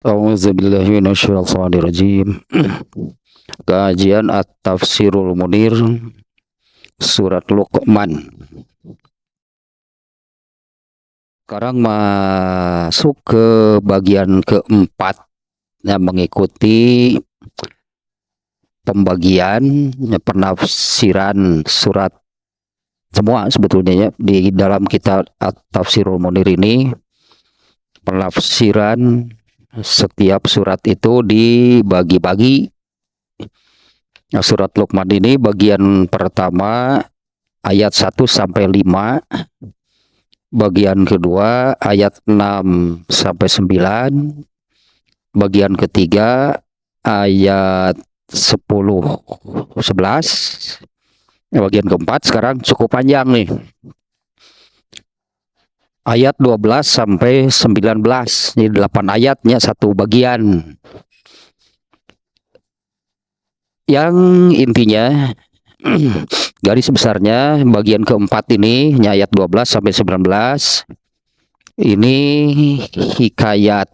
A'udzubillahi minasyaitonirrajim. Kajian At-Tafsirul Munir Surat Luqman. Sekarang masuk ke bagian keempat yang mengikuti pembagian penafsiran surat semua sebetulnya ya. Di dalam kitab At-Tafsirul Munir ini penafsiran setiap surat itu dibagi-bagi. Nah, surat Luqman ini bagian pertama ayat 1 sampai 5, bagian kedua ayat 6 sampai 9, bagian ketiga ayat 10 11, bagian keempat sekarang cukup panjang nih. Ayat 12 sampai 19. Ini 8 ayatnya satu bagian. Yang intinya garis besarnya bagian keempat ini ayat 12 sampai 19 ini hikayat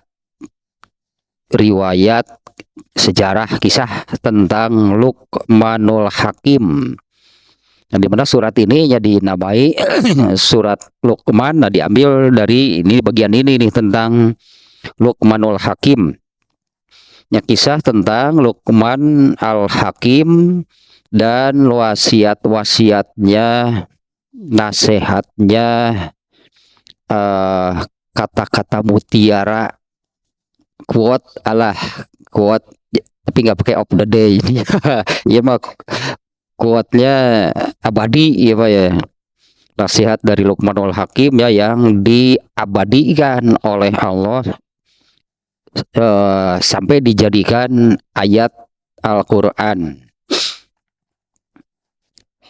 riwayat sejarah kisah tentang Luqmanul Hakim. Yang dimana surat ini ya dinamai surat Luqman, nah diambil dari ini bagian ini nih tentang Luqmanul Hakim. Ya, kisah tentang Luqman al-Hakim dan wasiat-wasiatnya, nasihatnya, kata-kata mutiara, quote tapi nggak pakai of the day ini. Ya mah quote-nya abadi ya Pak ya. Nasihat dari Luqmanul Hakim ya yang diabadikan oleh Allah sampai dijadikan ayat Al-Quran.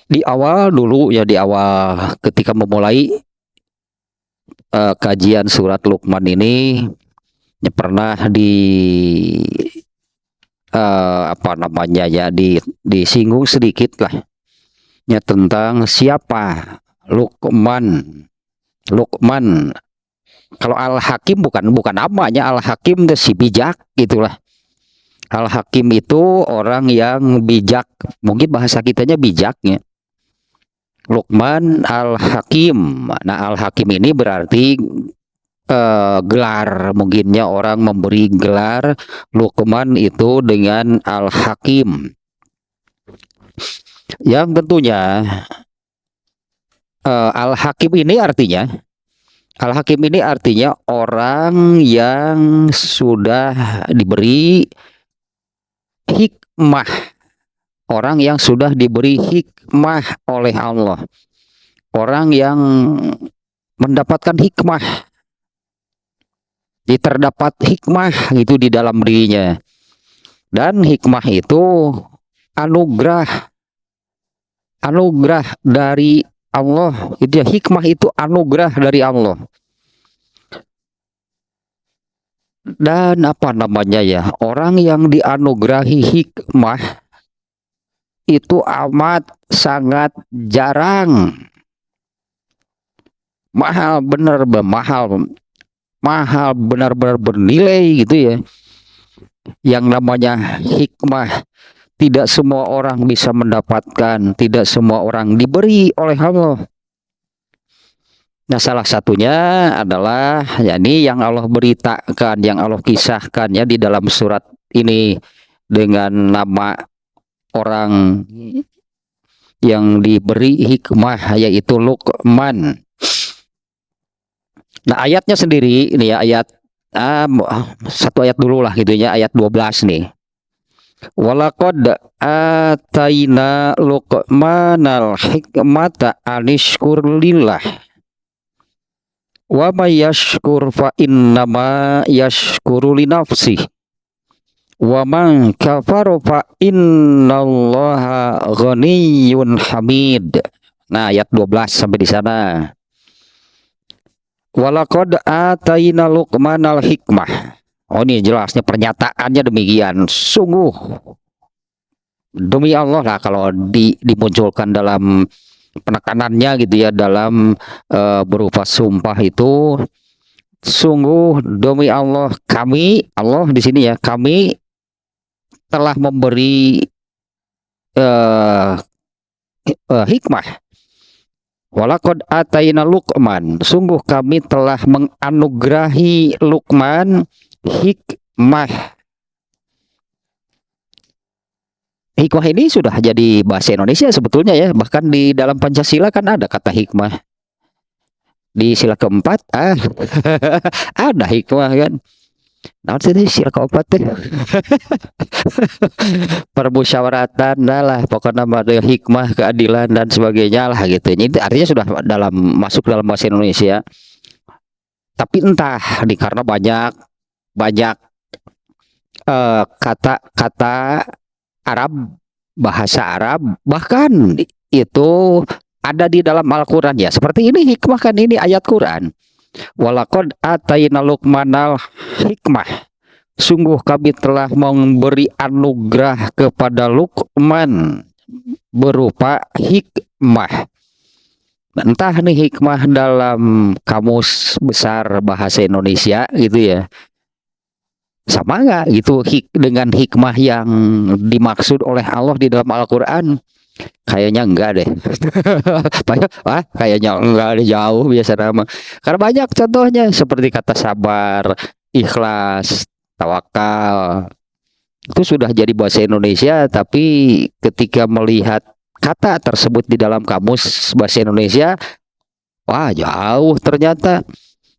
Di awal dulu ya, di awal ketika memulai kajian surat Luqman ini ya, pernah disinggung sedikit lah ya tentang siapa Luqman. Kalau Al-Hakim bukan namanya, Al-Hakim itu si bijak gitulah. Al-Hakim itu orang yang bijak, mungkin bahasa kitanya bijaknya. Luqman Al-Hakim. Nah, Al-Hakim ini berarti gelar, mungkinnya orang memberi gelar Luqman itu dengan Al-Hakim. Yang tentunya Al-Hakim ini artinya orang yang sudah diberi hikmah, orang yang sudah diberi hikmah oleh Allah, orang yang mendapatkan hikmah, terdapat hikmah gitu di dalam dirinya, dan hikmah itu anugerah dari Allah. Itu ya, hikmah itu anugerah dari Allah. Dan orang yang dianugerahi hikmah itu amat sangat jarang, mahal benar-benar bernilai gitu ya. Yang namanya hikmah tidak semua orang bisa mendapatkan, tidak semua orang diberi oleh Allah. Nah, salah satunya adalah yakni yang Allah beritakan, yang Allah kisahkan ya di dalam surat ini dengan nama orang yang diberi hikmah, yaitu Luqman. Nah, ayatnya sendiri ini ya, ayat satu ayat dulu lah gitu ya, ayat 12 nih. Walaqad ataina Luqmanal hikmata anishkur lillah wa may yashkur fa innama yashkuru li nafsih wa man kafara fa innallaha ghaniyyun hamid. Nah, ayat 12 sampai di sana. Walaqad ataina Luqmanal hikmah. Oh, ini jelasnya pernyataannya demikian. Sungguh demi Allah lah kalau dimunculkan dalam penekanannya gitu ya, dalam berupa sumpah itu Sungguh demi Allah kami, Allah di sini ya, kami telah memberi eh, hikmah. Walaqad ataina Luqman, sungguh kami telah menganugerahi Luqman hikmah. Hikmah ini sudah jadi bahasa Indonesia sebetulnya ya, bahkan di dalam Pancasila kan ada kata hikmah. Di sila keempat ada hikmah kan. Nah, itu sila keempat teh. Permusyawaratan lah pokoknya ada hikmah, keadilan dan sebagainya lah gitu. Ini artinya sudah masuk dalam bahasa Indonesia. Tapi entah karena banyak banyak kata-kata Arab, bahasa Arab bahkan itu ada di dalam Al-Qur'an ya. Seperti ini hikmah kan, ini ayat Quran. Walaqad ataina Luqmanal hikmah. Sungguh kami telah memberi anugerah kepada Luqman berupa hikmah. Entah nih hikmah dalam kamus besar bahasa Indonesia gitu ya. Sama nggak gitu dengan hikmah yang dimaksud oleh Allah di dalam Al-Quran? Kayaknya enggak deh. Kayaknya enggak ada, jauh biasa nama. Karena banyak contohnya seperti kata sabar, ikhlas, tawakal. Itu sudah jadi bahasa Indonesia, tapi ketika melihat kata tersebut di dalam kamus bahasa Indonesia, wah jauh ternyata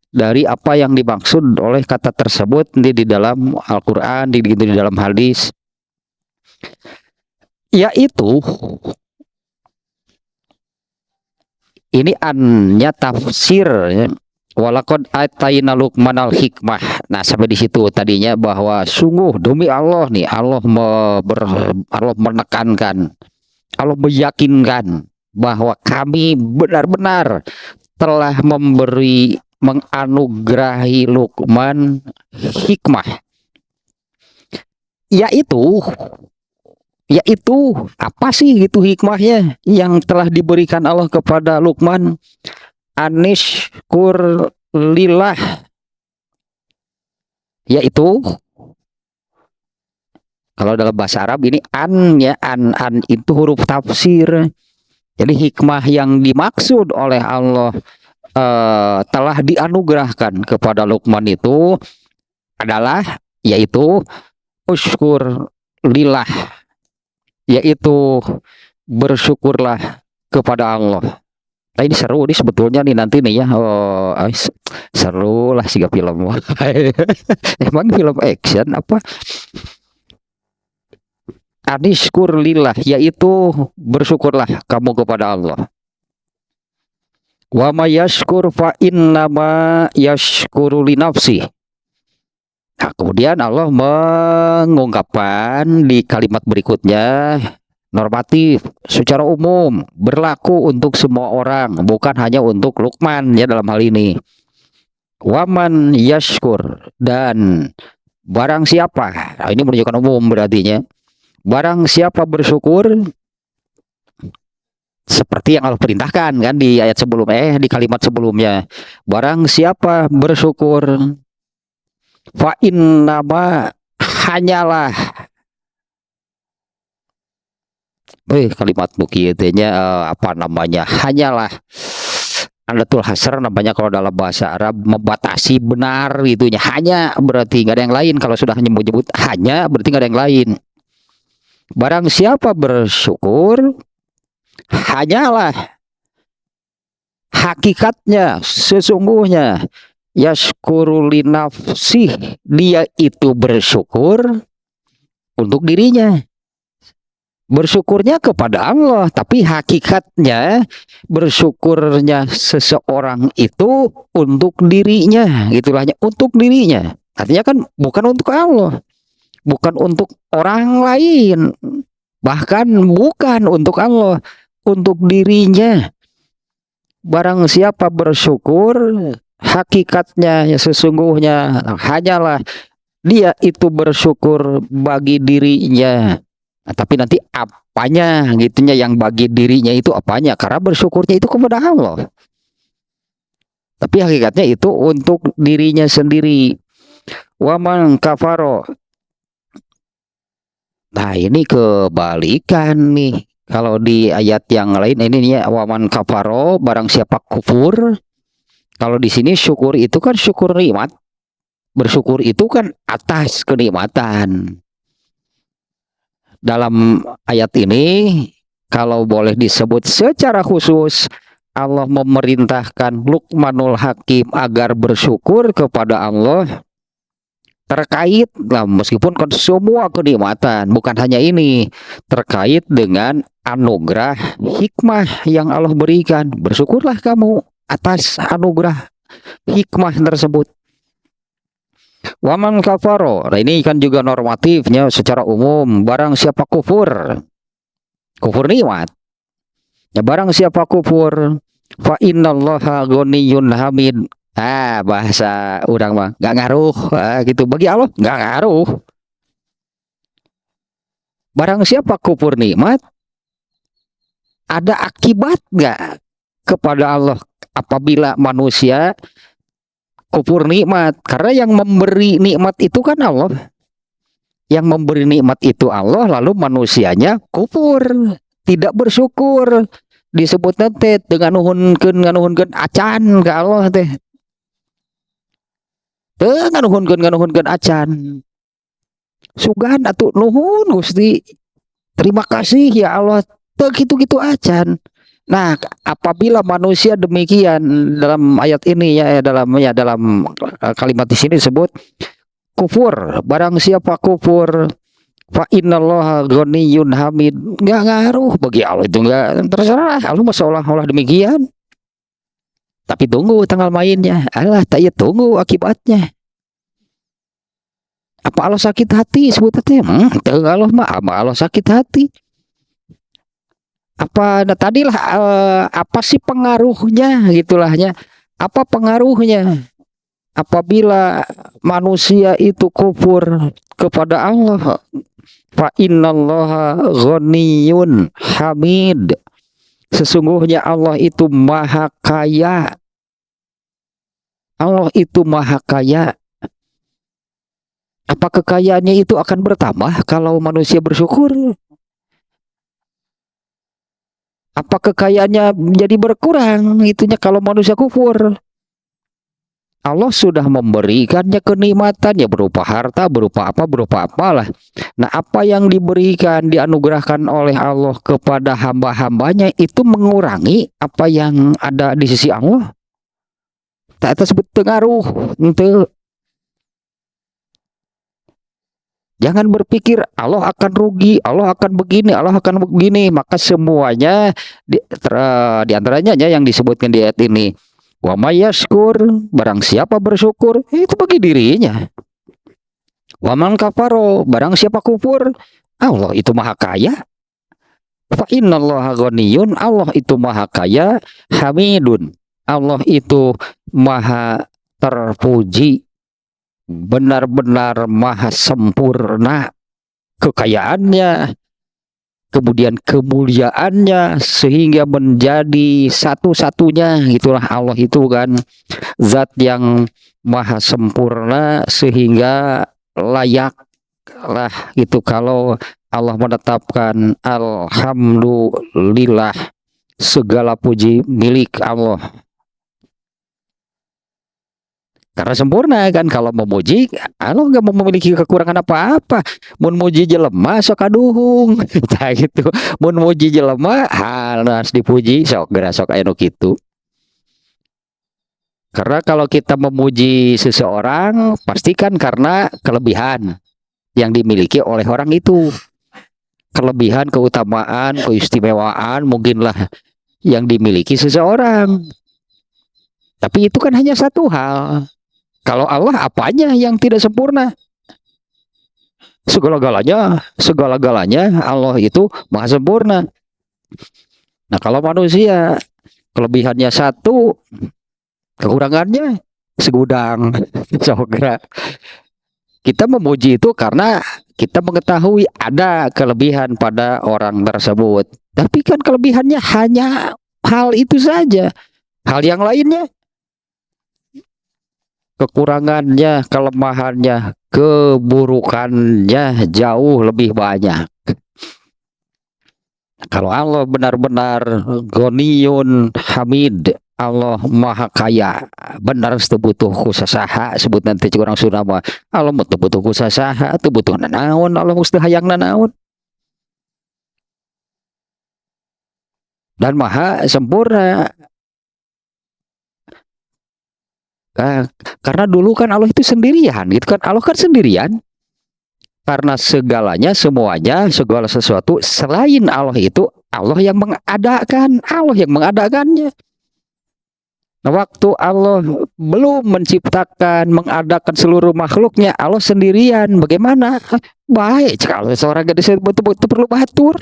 dari apa yang dimaksud oleh kata tersebut di dalam Al-Quran, di dalam hadis. Yaitu ini annya tafsir ya. Walaqad ataina Luqmanal hikmah. Nah, sampai di situ tadinya bahwa sungguh demi Allah nih, Allah menekankan, Allah meyakinkan bahwa kami benar-benar telah menganugerahi Luqman hikmah. Yaitu apa sih gitu hikmahnya yang telah diberikan Allah kepada Luqman? Anishkur lillah, yaitu kalau dalam bahasa Arab ini an ya, an itu huruf tafsir. Jadi hikmah yang dimaksud oleh Allah telah dianugerahkan kepada Luqman itu adalah yaitu usykur lillah, yaitu bersyukurlah kepada Allah. Nah, ini seru nih sebetulnya nih nanti nih ya. Seru lah sih film. Emang film action apa? Anishkur lillah, yaitu bersyukurlah kamu kepada Allah. Wa may yashkur fa innama yashkuru li nafsi. Nah, kemudian Allah mengungkapkan di kalimat berikutnya, normatif secara umum berlaku untuk semua orang, bukan hanya untuk Luqman ya dalam hal ini. Waman yashkur, dan barang siapa, nah ini menunjukkan umum berartinya, barang siapa bersyukur seperti yang Allah perintahkan kan di ayat sebelumnya, di kalimat sebelumnya, barang siapa bersyukur fa innama, hanyalah kalimat mukiyatnya apa namanya, hanyalah adatul hasr namanya kalau dalam bahasa Arab, membatasi benar itunya. Hanya berarti nggak ada yang lain. Kalau sudah menyebut hanya berarti nggak ada yang lain. Barang siapa bersyukur, hanyalah hakikatnya, sesungguhnya yashkuru li nafsih, dia itu bersyukur untuk dirinya. Bersyukurnya kepada Allah, tapi hakikatnya bersyukurnya seseorang itu untuk dirinya, gitulahnya, untuk dirinya. Artinya kan bukan untuk Allah, bukan untuk orang lain, bahkan bukan untuk Allah, untuk dirinya. Barang siapa bersyukur, hakikatnya ya sesungguhnya hanyalah dia itu bersyukur bagi dirinya. Nah, tapi nanti apanya gitunya yang bagi dirinya itu apanya? Karena bersyukurnya itu kepada Allah. Tapi hakikatnya itu untuk dirinya sendiri. Waman kafaro. Nah, ini kebalikan nih. Kalau di ayat yang lain ini ya, waman kafaro, barang siapa kufur. Kalau di sini syukur itu kan syukur nikmat. Bersyukur itu kan atas kenikmatan. Dalam ayat ini, kalau boleh disebut secara khusus, Allah memerintahkan Luqmanul Hakim agar bersyukur kepada Allah terkait, nah meskipun kan semua kenikmatan, bukan hanya ini, terkait dengan anugerah hikmah yang Allah berikan. Bersyukurlah kamu atas anugerah hikmah tersebut. Waman kafaro. Nah, ini kan juga normatifnya secara umum. Barang siapa kufur, kufur nikmat. Ya, barang siapa kufur, fa innallaha ghaniyyun hamid. Bahasa orang mah nggak ngaruh, gitu. Bagi Allah nggak ngaruh. Barang siapa kufur nikmat, ada akibat nggak kepada Allah apabila manusia kufur nikmat? Karena yang memberi nikmat itu kan Allah. Yang memberi nikmat itu Allah, lalu manusianya kufur, tidak bersyukur. Disebutnya teh dengan nuhunkeun acan ke Allah teh. Dengan nuhunkeun acan. Sugan atuh nuhun Gusti. Terima kasih ya Allah. Teu gitu-gitu acan. Nah, apabila manusia demikian dalam ayat ini dalam kalimat di sini disebut kufur, barang siapa kufur fa innallaha ghaniyyun hamid, nggak ngaruh bagi Allah itu, nggak, terserah Allah mah seolah-olah demikian. Tapi tunggu tanggal mainnya, Allah tak ya tunggu akibatnya. Apa Allah sakit hati sebutnya? Allah mah Allah sakit hati. Apa tadilah apa sih pengaruhnya gitulahnya? Apa pengaruhnya apabila manusia itu kufur kepada Allah? Fa innallaha ghaniyyun hamid. Sesungguhnya Allah itu maha kaya. Allah itu maha kaya. Apa kekayaannya itu akan bertambah kalau manusia bersyukur? Apa kekayaannya menjadi berkurang itunya kalau manusia kufur? Allah sudah memberikannya kenikmatan, ya berupa harta, berupa apalah. Nah, apa yang diberikan, dianugerahkan oleh Allah kepada hamba-hambanya itu mengurangi apa yang ada di sisi Allah. Tak tersebut pengaruh. Jangan berpikir Allah akan rugi, Allah akan begini, Allah akan begini. Maka semuanya di antaranya yang disebutkan di ayat ini. Wa may yashkur, barang siapa bersyukur itu bagi dirinya. Wa man kafaro, barang siapa kufur, Allah itu maha kaya. Fa innallaha ghaniyyun, Allah itu maha kaya, hamidun, Allah itu maha terpuji, benar-benar maha sempurna kekayaannya, kemudian kemuliaannya, sehingga menjadi satu-satunya, gitulah Allah itu kan zat yang maha sempurna, sehingga layak lah gitu kalau Allah menetapkan alhamdulillah, segala puji milik Allah. Karena sempurna kan, kalau memuji Allah nggak memiliki kekurangan apa-apa. Mun muji jelema sok kaduhung, nah gitu. Mun muji jelema harus dipuji, sok geura sok aya nu kitu. Karena kalau kita memuji seseorang, pastikan karena kelebihan yang dimiliki oleh orang itu. Kelebihan, keutamaan, keistimewaan mungkinlah yang dimiliki seseorang. Tapi itu kan hanya satu hal. Kalau Allah apanya yang tidak sempurna? Segala-galanya Allah itu maha sempurna. Nah, kalau manusia kelebihannya satu, kekurangannya segudang. Sokra. Kita memuji itu karena kita mengetahui ada kelebihan pada orang tersebut. Tapi kan kelebihannya hanya hal itu saja. Hal yang lainnya kekurangannya, kelemahannya, keburukannya jauh lebih banyak. Kalau Allah benar-benar Ghaniyun Hamid, Allah maha kaya, benar teu butuh kusasaha, sebut nanti cik orang Sunda mah Allah mah teu butuh kusasaha, teu butuh nanaon, Allah mah teu hayang nanaon. Dan maha sempurna. Karena dulu kan Allah itu sendirian, gitu kan? Allah kan sendirian. Karena segalanya, semuanya, segala sesuatu selain Allah itu Allah yang mengadakan, Allah yang mengadakannya. Nah, waktu Allah belum menciptakan, mengadakan seluruh makhluknya, Allah sendirian. Bagaimana? Baik, kalau seorang gadis betul-betul perlu batur.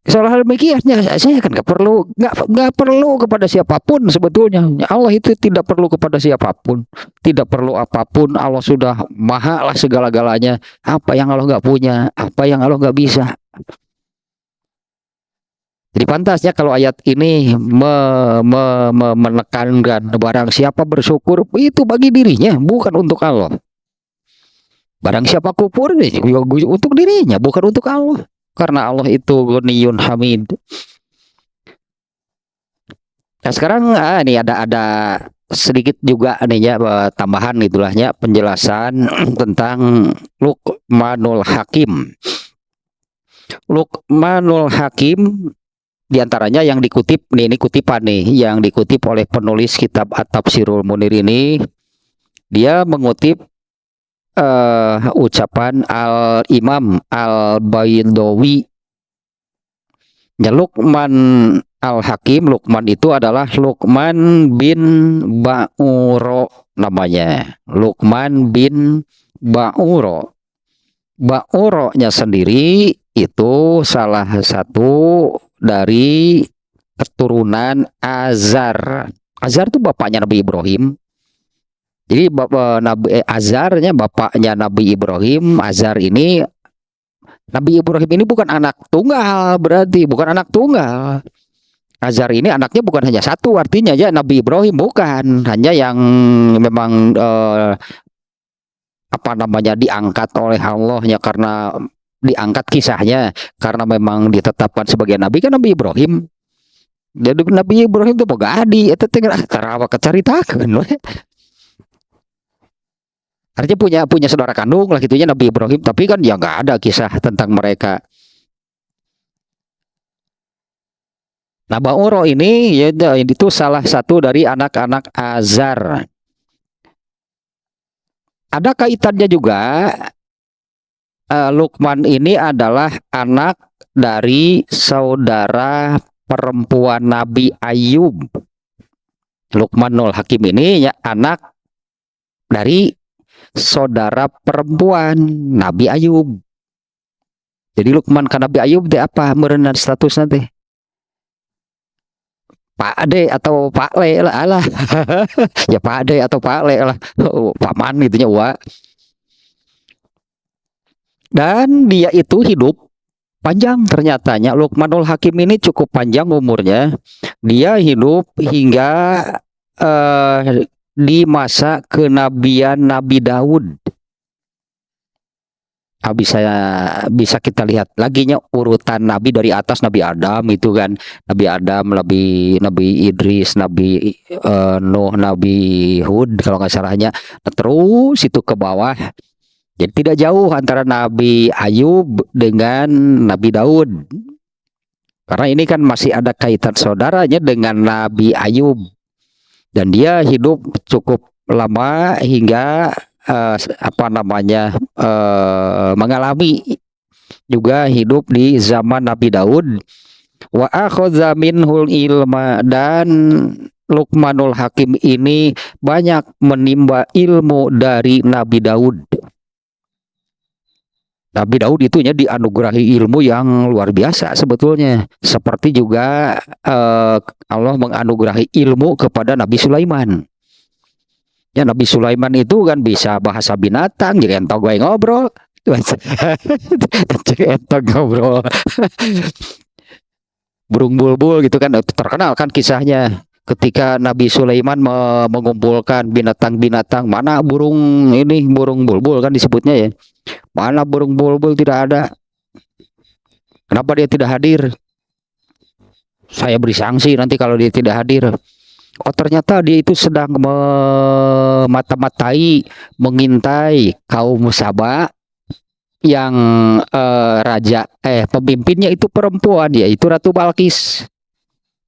Soal hal demikian, saya kan nggak perlu kepada siapapun sebetulnya. Allah itu tidak perlu kepada siapapun, tidak perlu apapun. Allah sudah maha lah segala-galanya. Apa yang Allah nggak punya, apa yang Allah nggak bisa. Jadi pantasnya kalau ayat ini menekankan barang siapa bersyukur itu bagi dirinya, bukan untuk Allah. Barang siapa kufur untuk dirinya, bukan untuk Allah. Karena Allah itu Ghaniyun Hamid. Nah sekarang ini ada sedikit juga nih ya tambahan itulahnya penjelasan tentang Luqmanul Hakim. Luqmanul Hakim diantaranya yang dikutip nih, ini kutipan nih yang dikutip oleh penulis kitab At-Tafsirul Munir ini, dia mengutip ucapan Al-Imam Al-Baydawi. Ya, Luqman Al-Hakim, Luqman itu adalah Luqman bin Ba'uro namanya. Luqman bin Ba'uro. Ba'uro-nya sendiri itu salah satu dari keturunan Azar. Azar itu bapaknya Nabi Ibrahim. Jadi Nabi Azarnya bapaknya Nabi Ibrahim. Azar ini, Nabi Ibrahim ini bukan anak tunggal, berarti bukan anak tunggal. Azar ini anaknya bukan hanya satu, artinya ya Nabi Ibrahim bukan hanya yang memang apa namanya diangkat oleh Allah ya, karena diangkat kisahnya karena memang ditetapkan sebagai nabi kan Nabi Ibrahim. Jadi Nabi Ibrahim itu boga adi eta teh tarawa kacaritakeun we. Artinya punya saudara kandung lah gitunya Nabi Ibrahim, tapi kan ya nggak ada kisah tentang mereka. Nah, Ba'uro ini ya itu salah satu dari anak-anak Azar. Ada kaitannya juga, Luqman ini adalah anak dari saudara perempuan Nabi Ayub. Luqmanul Hakim ini ya anak dari saudara perempuan Nabi Ayub. Jadi Luqman kan Nabi Ayub deh apa merenang status nanti Pak Ade atau Pak Le lah alah. Ya Pak Ade atau Pak Le lah, paman itunya wa. Dan dia itu hidup panjang ternyatanya. Luqmanul Hakim ini cukup panjang umurnya. Dia hidup hingga di masa kenabian Nabi Daud. Bisa kita lihat laginya urutan nabi dari atas, Nabi Adam itu kan, Nabi Adam, Nabi Idris, Nabi Nuh, Nabi Hud kalau nggak salahnya. Nah, terus itu ke bawah. Jadi tidak jauh antara Nabi Ayub dengan Nabi Daud. Karena ini kan masih ada kaitan saudaranya dengan Nabi Ayub. Dan dia hidup cukup lama hingga mengalami juga hidup di zaman Nabi Daud. Wa akhadha minhul ilma, dan Luqmanul Hakim ini banyak menimba ilmu dari Nabi Daud. Nabi Daud itu dianugerahi ilmu yang luar biasa sebetulnya. Seperti juga Allah menganugerahi ilmu kepada Nabi Sulaiman. Ya, Nabi Sulaiman itu kan bisa bahasa binatang, jadi entong gue ngobrol. Entong ngobrol. Burung bulbul gitu kan, terkenal kan kisahnya. Ketika Nabi Sulaiman mengumpulkan binatang-binatang, mana burung ini, burung bulbul kan disebutnya ya. Mana burung bulbul, tidak ada. Kenapa dia tidak hadir? Saya beri sanksi nanti kalau dia tidak hadir. Oh, ternyata dia itu sedang memata-matai, mengintai kaum Saba yang pemimpinnya itu perempuan, yaitu Ratu Balkis.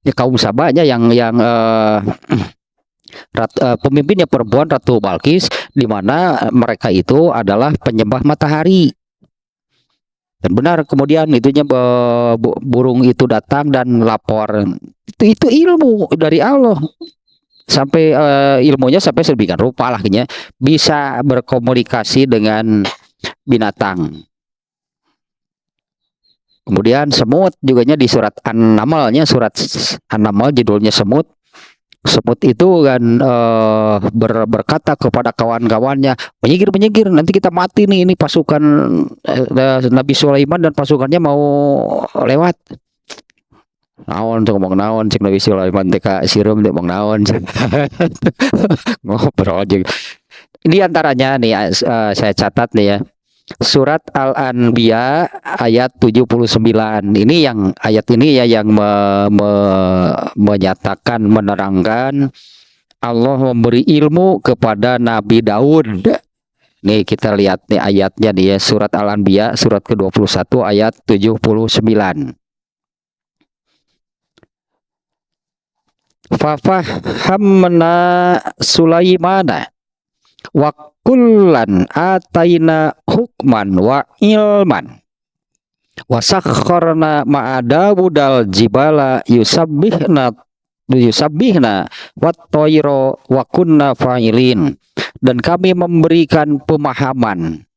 Ya, kaum Sabanya yang pemimpinnya perempuan Ratu Balkis, di mana mereka itu adalah penyembah matahari. Dan benar, kemudian itunya burung itu datang dan lapor. Itu ilmu dari Allah. Sampai ilmunya sampai sedemikian rupa lah, bisa berkomunikasi dengan binatang. Kemudian semut juga di surat An-Naml, surat An-Naml judulnya semut. Semut itu kan berkata kepada kawan-kawannya, menyingkir, nanti kita mati nih, ini pasukan Nabi Sulaiman dan pasukannya mau lewat. Naon tuh ngomong naon cek Nabi Sulaiman teka sirum ngomong naon ngobrol aja. Ini antaranya nih saya catat nih ya. Surat Al-Anbiya ayat 79. Ini yang ayat ini ya yang menyatakan, menerangkan Allah memberi ilmu kepada Nabi Daud. Nih kita lihat nih ayatnya nih ya, surat Al-Anbiya surat ke-21 ayat 79. Fafahamna Sulaimana wa kullan ataina hukman wa ilman wa sakharna ma'a Dawudal jibala yusabbihna wat tayra wa kunna fa'ilin. Dan kami memberikan pemahaman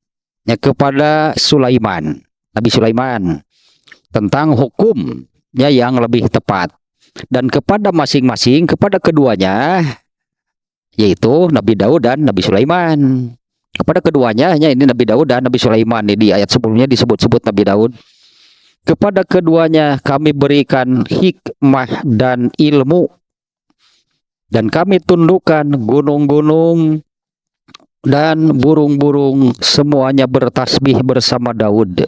ya kepada Sulaiman, Nabi Sulaiman, tentang hukumnya yang lebih tepat, dan kepada masing-masing, kepada keduanya, yaitu Nabi Daud dan Nabi Sulaiman. Kepada keduanya, hanya ini Nabi Daud dan Nabi Sulaiman. Di ayat sebelumnya disebut-sebut Nabi Daud. Kepada keduanya kami berikan hikmah dan ilmu, dan kami tundukkan gunung-gunung dan burung-burung, semuanya bertasbih bersama Daud,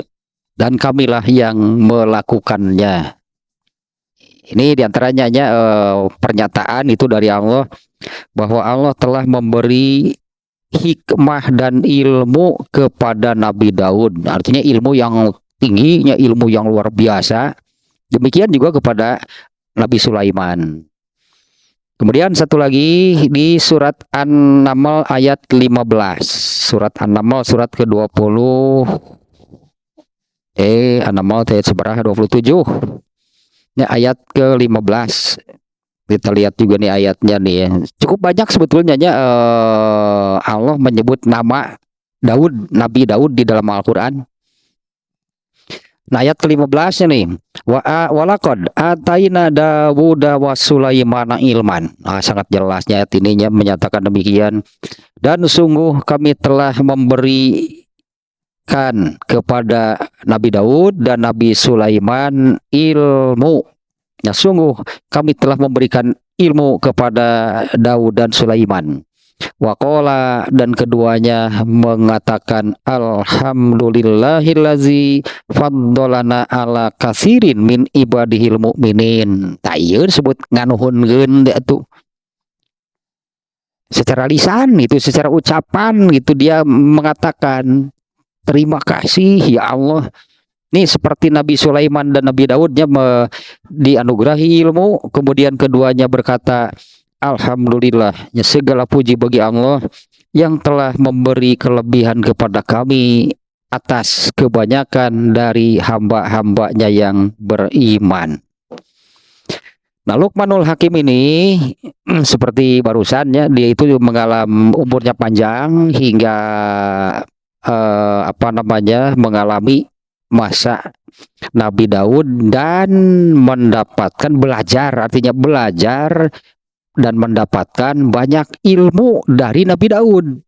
dan kamilah yang melakukannya. Ini diantaranya pernyataan itu dari Allah, bahwa Allah telah memberi hikmah dan ilmu kepada Nabi Daud. Artinya ilmu yang tingginya, ilmu yang luar biasa. Demikian juga kepada Nabi Sulaiman. Kemudian satu lagi di surat An-Naml ayat 15. Surat An-Naml surat ke-20. An-Naml ayat seberapa? 27. Ini ayat ke-15. Kita lihat juga nih ayatnya nih ya. Cukup banyak sebetulnya Allah menyebut nama Daud, Nabi Daud di dalam Al-Qur'an. Nah, ayat ke-15 nih. Walaqad ataina Dawuda wa Sulaimana ilman. Nah, sangat jelasnya ayat ininya menyatakan demikian. Dan sungguh kami telah memberikan kepada Nabi Daud dan Nabi Sulaiman ilmu. Ya, sungguh kami telah memberikan ilmu kepada Daud dan Sulaiman. Waqala, dan keduanya mengatakan, alhamdulillahillazi faddalana ala kasirin min ibadihil mu'minin. Tayyun sebut nganuhunkeun itu secara lisan, itu secara ucapan gitu, dia mengatakan terima kasih ya Allah. Ini seperti Nabi Sulaiman dan Nabi Daudnya dianugerahi ilmu, kemudian keduanya berkata, alhamdulillah, ya segala puji bagi Allah yang telah memberi kelebihan kepada kami atas kebanyakan dari hamba-hambanya yang beriman. Nah, Luqmanul Hakim ini seperti barusannya, dia itu mengalami umurnya panjang hingga mengalami masa Nabi Daud dan mendapatkan artinya belajar dan mendapatkan banyak ilmu dari Nabi Daud.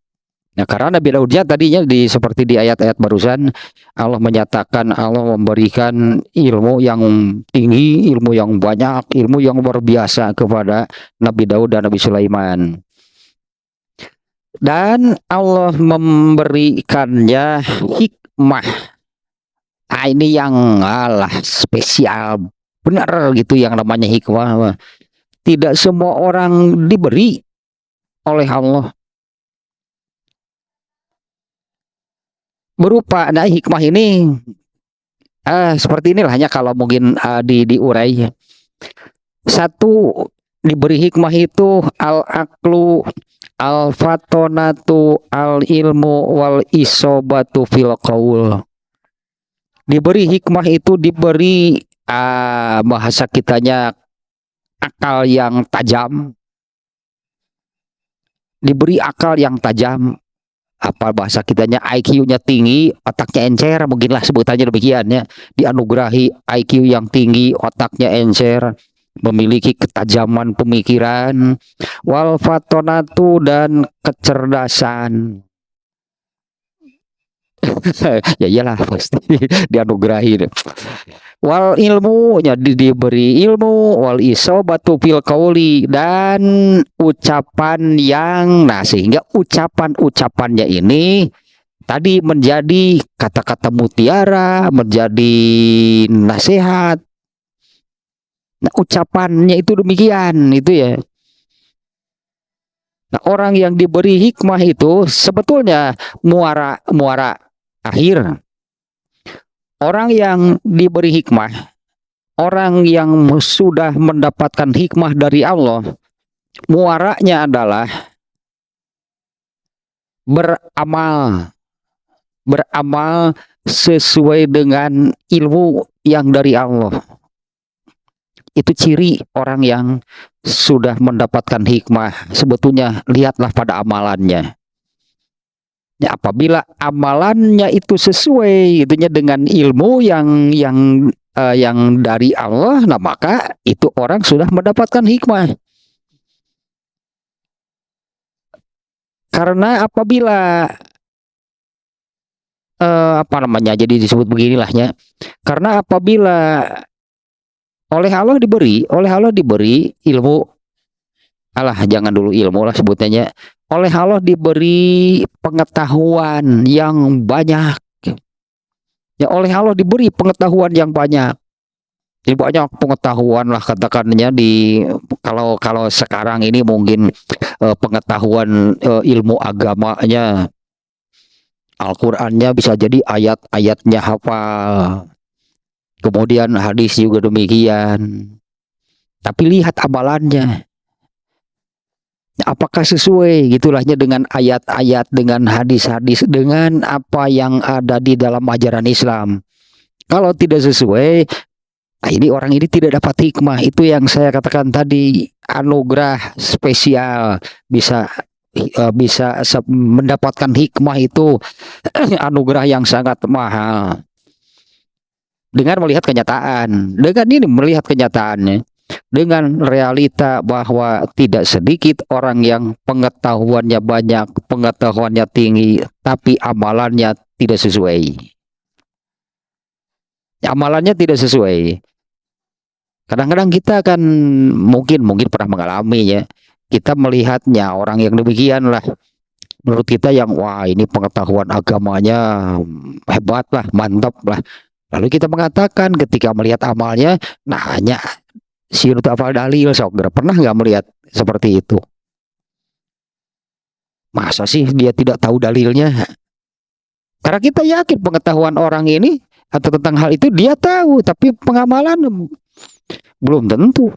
Nah, karena Nabi Daudnya tadinya seperti di ayat-ayat barusan, Allah menyatakan Allah memberikan ilmu yang tinggi, ilmu yang banyak, ilmu yang luar biasa kepada Nabi Daud dan Nabi Sulaiman. Dan Allah memberikannya hikmah. Nah, ini yang spesial benar gitu yang namanya hikmah. Tidak semua orang diberi oleh Allah. Berupa hikmah ini seperti inilah hanya kalau mungkin diurai. Satu, diberi hikmah itu al-aqlu, al-fatonatu, al-ilmu, wal isobatu fil qaul. Diberi hikmah itu diberi bahasa kitanya akal yang tajam. Diberi akal yang tajam. Apa bahasa kitanya IQ-nya tinggi, otaknya encer, mungkinlah sebutannya demikian ya. Dianugerahi IQ yang tinggi, otaknya encer, memiliki ketajaman pemikiran, wal fatonatu, dan kecerdasan. Ya iyalah pasti dianugerahi. Wal ilmu, jadi diberi ilmu, wal isobatu fil qauli, dan ucapan yang sehingga ucapannya ini tadi menjadi kata-kata mutiara, menjadi nasihat. Nah, ucapannya itu demikian itu ya. Nah, orang yang diberi hikmah itu sebetulnya muara akhir. Orang yang diberi hikmah, orang yang sudah mendapatkan hikmah dari Allah, muaranya adalah beramal sesuai dengan ilmu yang dari Allah. Itu ciri orang yang sudah mendapatkan hikmah. Sebetulnya lihatlah pada amalannya. Ya, apabila amalannya itu sesuai itunya dengan ilmu yang dari Allah, nah maka itu orang sudah mendapatkan hikmah. Karena apabila jadi disebut beginilah ya. Karena apabila oleh Allah diberi ilmu, jangan dulu ilmu lah sebutnya. Oleh Allah diberi pengetahuan yang banyak. Ya, oleh Allah diberi pengetahuan yang banyak. Jadi banyak pengetahuan lah katakannya kalau sekarang ini mungkin pengetahuan ilmu agamanya, Al-Qur'annya bisa jadi ayat-ayatnya hafal. Kemudian hadis juga demikian. Tapi lihat amalannya. Apakah sesuai gitulahnya dengan ayat-ayat, dengan hadis-hadis, dengan apa yang ada di dalam ajaran Islam. Kalau tidak sesuai, ini orang ini tidak dapat hikmah. Itu yang saya katakan tadi, anugerah spesial. Bisa mendapatkan hikmah itu anugerah yang sangat mahal. Dengan melihat kenyataan, melihat kenyataannya, dengan realita bahwa tidak sedikit orang yang pengetahuannya banyak, pengetahuannya tinggi, tapi amalannya tidak sesuai. Amalannya tidak sesuai. Kadang-kadang kita kan mungkin pernah mengalami ya. Kita melihatnya orang yang demikian lah. Menurut kita yang wah ini pengetahuan agamanya hebat lah, mantap lah. Lalu kita mengatakan ketika melihat amalnya, hanya siur hafal dalil, pernah nggak melihat seperti itu? Masa sih dia tidak tahu dalilnya? Karena kita yakin pengetahuan orang ini atau tentang hal itu dia tahu, tapi pengamalan belum tentu.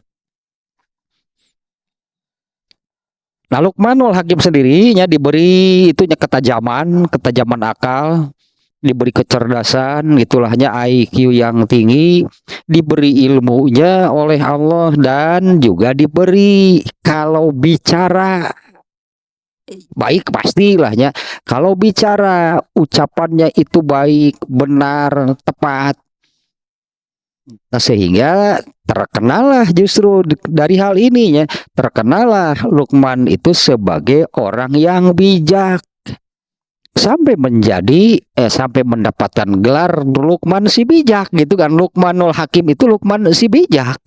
Nah, Luqmanul Hakim sendirinya diberi itunya ketajaman akal, diberi kecerdasan, itulahnya IQ yang tinggi, diberi ilmunya oleh Allah, dan juga diberi kalau bicara baik pastilahnya. Kalau bicara ucapannya itu baik, benar, tepat. Sehingga terkenalah justru dari hal ini ya, terkenalah Luqman itu sebagai orang yang bijak. sampai sampai mendapatkan gelar Luqman si bijak gitu kan. Luqmanul Hakim itu Luqman si bijak.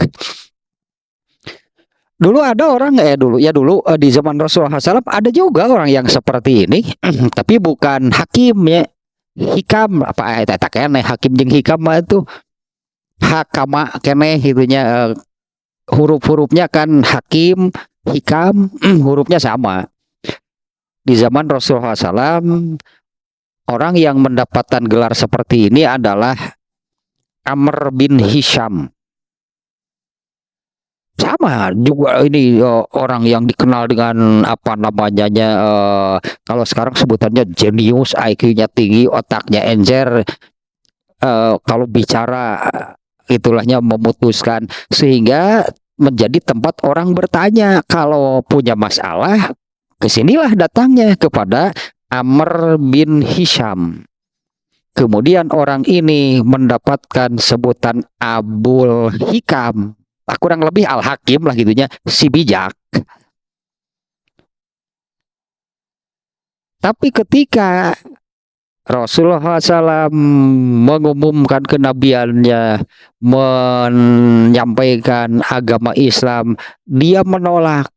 Dulu ada orang dulu di zaman Rasulullah SAW ada juga orang yang seperti ini tapi bukan hakim ya, hikam apa eta kene hakim jeung hikam itu hakama kene gitunya, huruf-hurufnya kan hakim hikam hurufnya sama. Di zaman Rasulullah SAW orang yang mendapatkan gelar seperti ini adalah Amr bin Hisham. Sama juga ini orang yang dikenal dengan apa namanya kalau sekarang sebutannya jenius, IQ-nya tinggi, otaknya encer, kalau bicara itulahnya memutuskan, sehingga menjadi tempat orang bertanya kalau punya masalah, kesinilah datangnya kepada Amr bin Hisham. Kemudian orang ini mendapatkan sebutan Abul Hikam, kurang lebih Al-Hakim lah gitunya, si bijak. Tapi ketika Rasulullah SAW mengumumkan kenabiannya, menyampaikan agama Islam, dia menolak.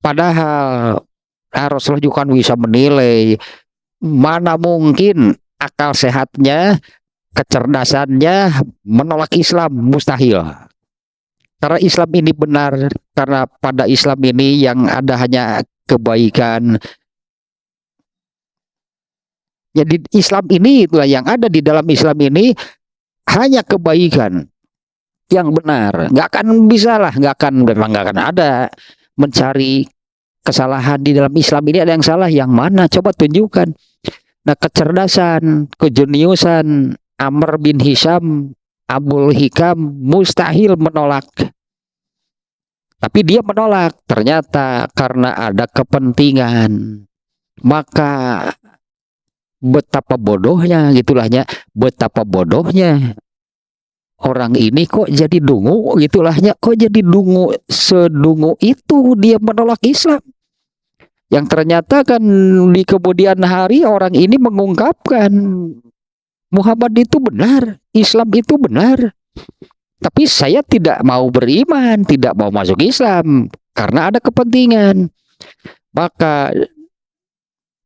Padahal Rasulullah juga kan bisa menilai, mana mungkin akal sehatnya, kecerdasannya menolak Islam, mustahil. Karena Islam ini benar, karena pada Islam ini yang ada hanya kebaikan. Jadi Islam ini, itulah yang ada di dalam Islam ini hanya kebaikan yang benar. Nggak akan bisa lah, memang nggak akan ada mencari kesalahan di dalam Islam ini. Ada yang salah, yang mana? Coba tunjukkan. Nah, kecerdasan, kejeniusan Amr bin Hisham, Abul Hikam mustahil menolak. Tapi dia menolak, ternyata karena ada kepentingan. Maka betapa bodohnya gitulahnya, betapa bodohnya orang ini kok jadi dungu gitulahnya, kok jadi dungu, sedungu itu dia menolak Islam. Yang ternyata kan di kemudian hari orang ini mengungkapkan Muhammad itu benar, Islam itu benar. Tapi saya tidak mau beriman, tidak mau masuk Islam karena ada kepentingan. Maka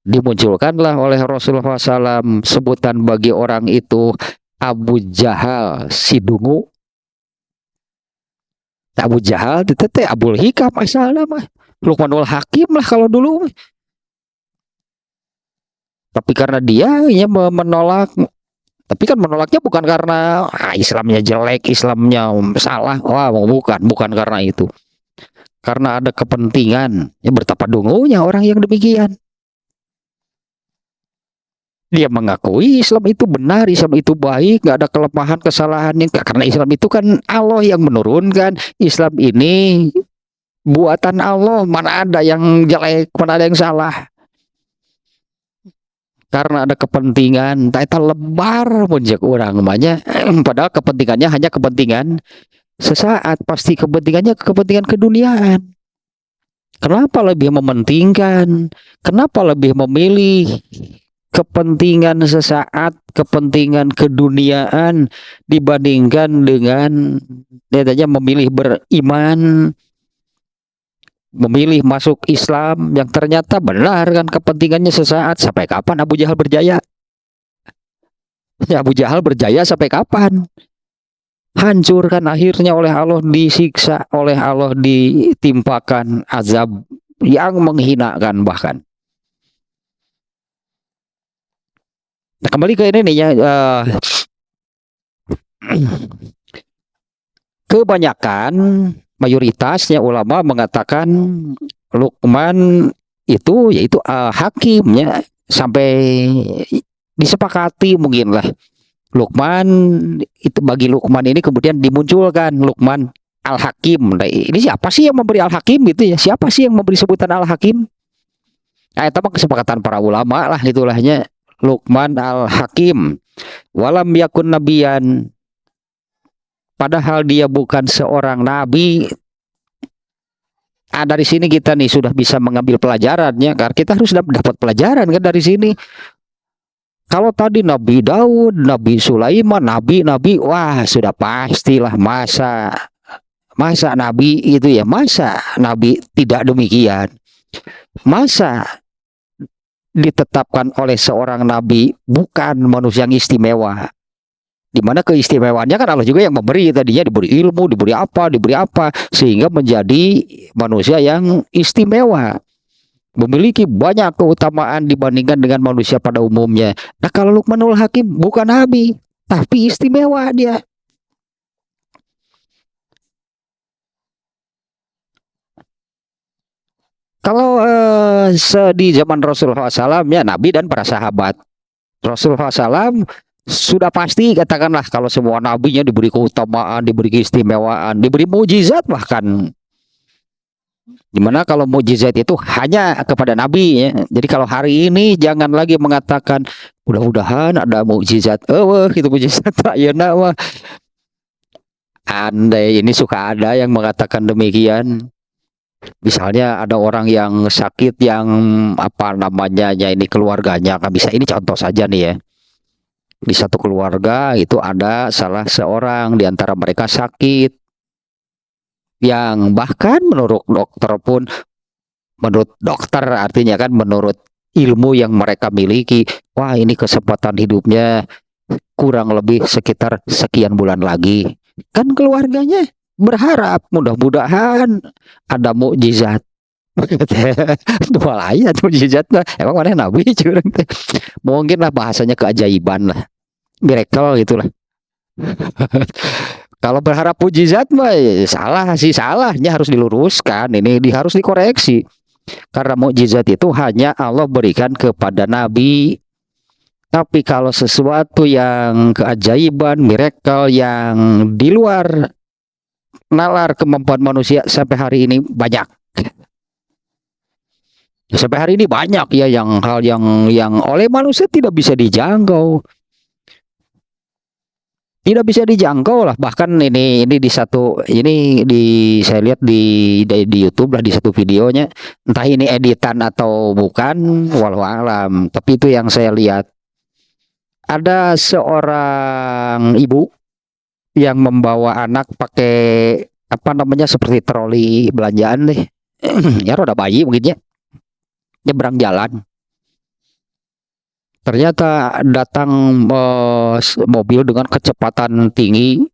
dimunculkanlah oleh Rasulullah SAW sebutan bagi orang itu Abu Jahal si dungu. Abu Jahal itu teh Abul Hikam asalnya mah, Luqmanul Hakim lah kalau dulu. Tapi karena dia menolak. Tapi kan menolaknya bukan karena Islamnya jelek, Islamnya salah. Wah, bukan karena itu. Karena ada kepentingan. Ya, betapa dungunya orang yang demikian. Dia mengakui Islam itu benar, Islam itu baik, nggak ada kelemahan, kesalahannya. Karena Islam itu kan Allah yang menurunkan. Islam ini buatan Allah, mana ada yang jelek, mana ada yang salah. Karena ada kepentingan, tak lebar menjak orang namanya. Padahal kepentingannya hanya kepentingan sesaat, pasti kepentingannya kepentingan keduniaan. Kenapa lebih mementingkan? Kenapa lebih memilih kepentingan sesaat, kepentingan keduniaan dibandingkan dengan dia memilih beriman, memilih masuk Islam yang ternyata benar kan kepentingannya sesaat. Sampai kapan Abu Jahal berjaya? Ya, Abu Jahal berjaya sampai kapan? Hancur kan akhirnya oleh Allah, disiksa oleh Allah, ditimpakan azab yang menghinakan bahkan. Nah, kembali ke ini nih ya, kebanyakan mayoritasnya ulama mengatakan Luqman itu yaitu hakimnya, sampai disepakati mungkin lah Luqman itu, bagi Luqman ini kemudian dimunculkan Luqman Al-Hakim. Nah, ini siapa sih yang memberi Al-Hakim gitu ya? Siapa sih yang memberi sebutan Al-Hakim? Nah, itu mah kesepakatan para ulama lah itulahnya, Luqman Al-Hakim. Walam yakun nabiyan, padahal dia bukan seorang nabi. Dari sini kita nih sudah bisa mengambil pelajarannya, karena kita harus dapat pelajaran kan dari sini. Kalau tadi Nabi Daud, Nabi Sulaiman, nabi-nabi, wah sudah pastilah masa Nabi itu ya, masa Nabi tidak demikian. Masa ditetapkan oleh seorang Nabi bukan manusia yang istimewa. Di mana keistimewaannya kan Allah juga yang memberi, tadinya diberi ilmu, diberi apa, sehingga menjadi manusia yang istimewa, memiliki banyak keutamaan dibandingkan dengan manusia pada umumnya. Nah, kalau Luqmanul Hakim bukan nabi, tapi istimewa dia. Kalau di zaman Rasulullah SAW ya nabi dan para sahabat. Rasulullah SAW sudah pasti katakanlah kalau semua nabinya diberi keutamaan, diberi keistimewaan, diberi mujizat bahkan. Dimana kalau mujizat itu hanya kepada nabi ya. Jadi kalau hari ini jangan lagi mengatakan mudah-mudahan ada mujizat. Itu mujizat ya wah. Andai ini suka ada yang mengatakan demikian. Misalnya ada orang yang sakit yang apa namanya ya ini keluarganya kan bisa, ini contoh saja nih ya. Di satu keluarga itu ada salah seorang di antara mereka sakit, yang bahkan menurut dokter artinya kan menurut ilmu yang mereka miliki, wah ini kesempatan hidupnya kurang lebih sekitar sekian bulan lagi. Kan keluarganya berharap mudah-mudahan ada mukjizat. Dua ayat mukjizat emang mana nabi curang teh. Mungkin lah bahasanya keajaiban lah, miracle gitulah. Kalau berharap mukjizat mah salah sih, salahnya harus diluruskan, ini harus dikoreksi. Karena mukjizat itu hanya Allah berikan kepada nabi. Tapi kalau sesuatu yang keajaiban, miracle yang di luar nalar kemampuan manusia sampai hari ini banyak. Sampai hari ini banyak ya hal yang oleh manusia tidak bisa dijangkau. Tidak bisa dijangkau lah, bahkan ini saya lihat di YouTube lah, di satu videonya, entah ini editan atau bukan walau alam, tapi itu yang saya lihat. Ada seorang ibu yang membawa anak pakai apa namanya seperti troli belanjaan deh. Ya roda bayi mungkin ya. Nyebrang jalan. Ternyata datang mobil dengan kecepatan tinggi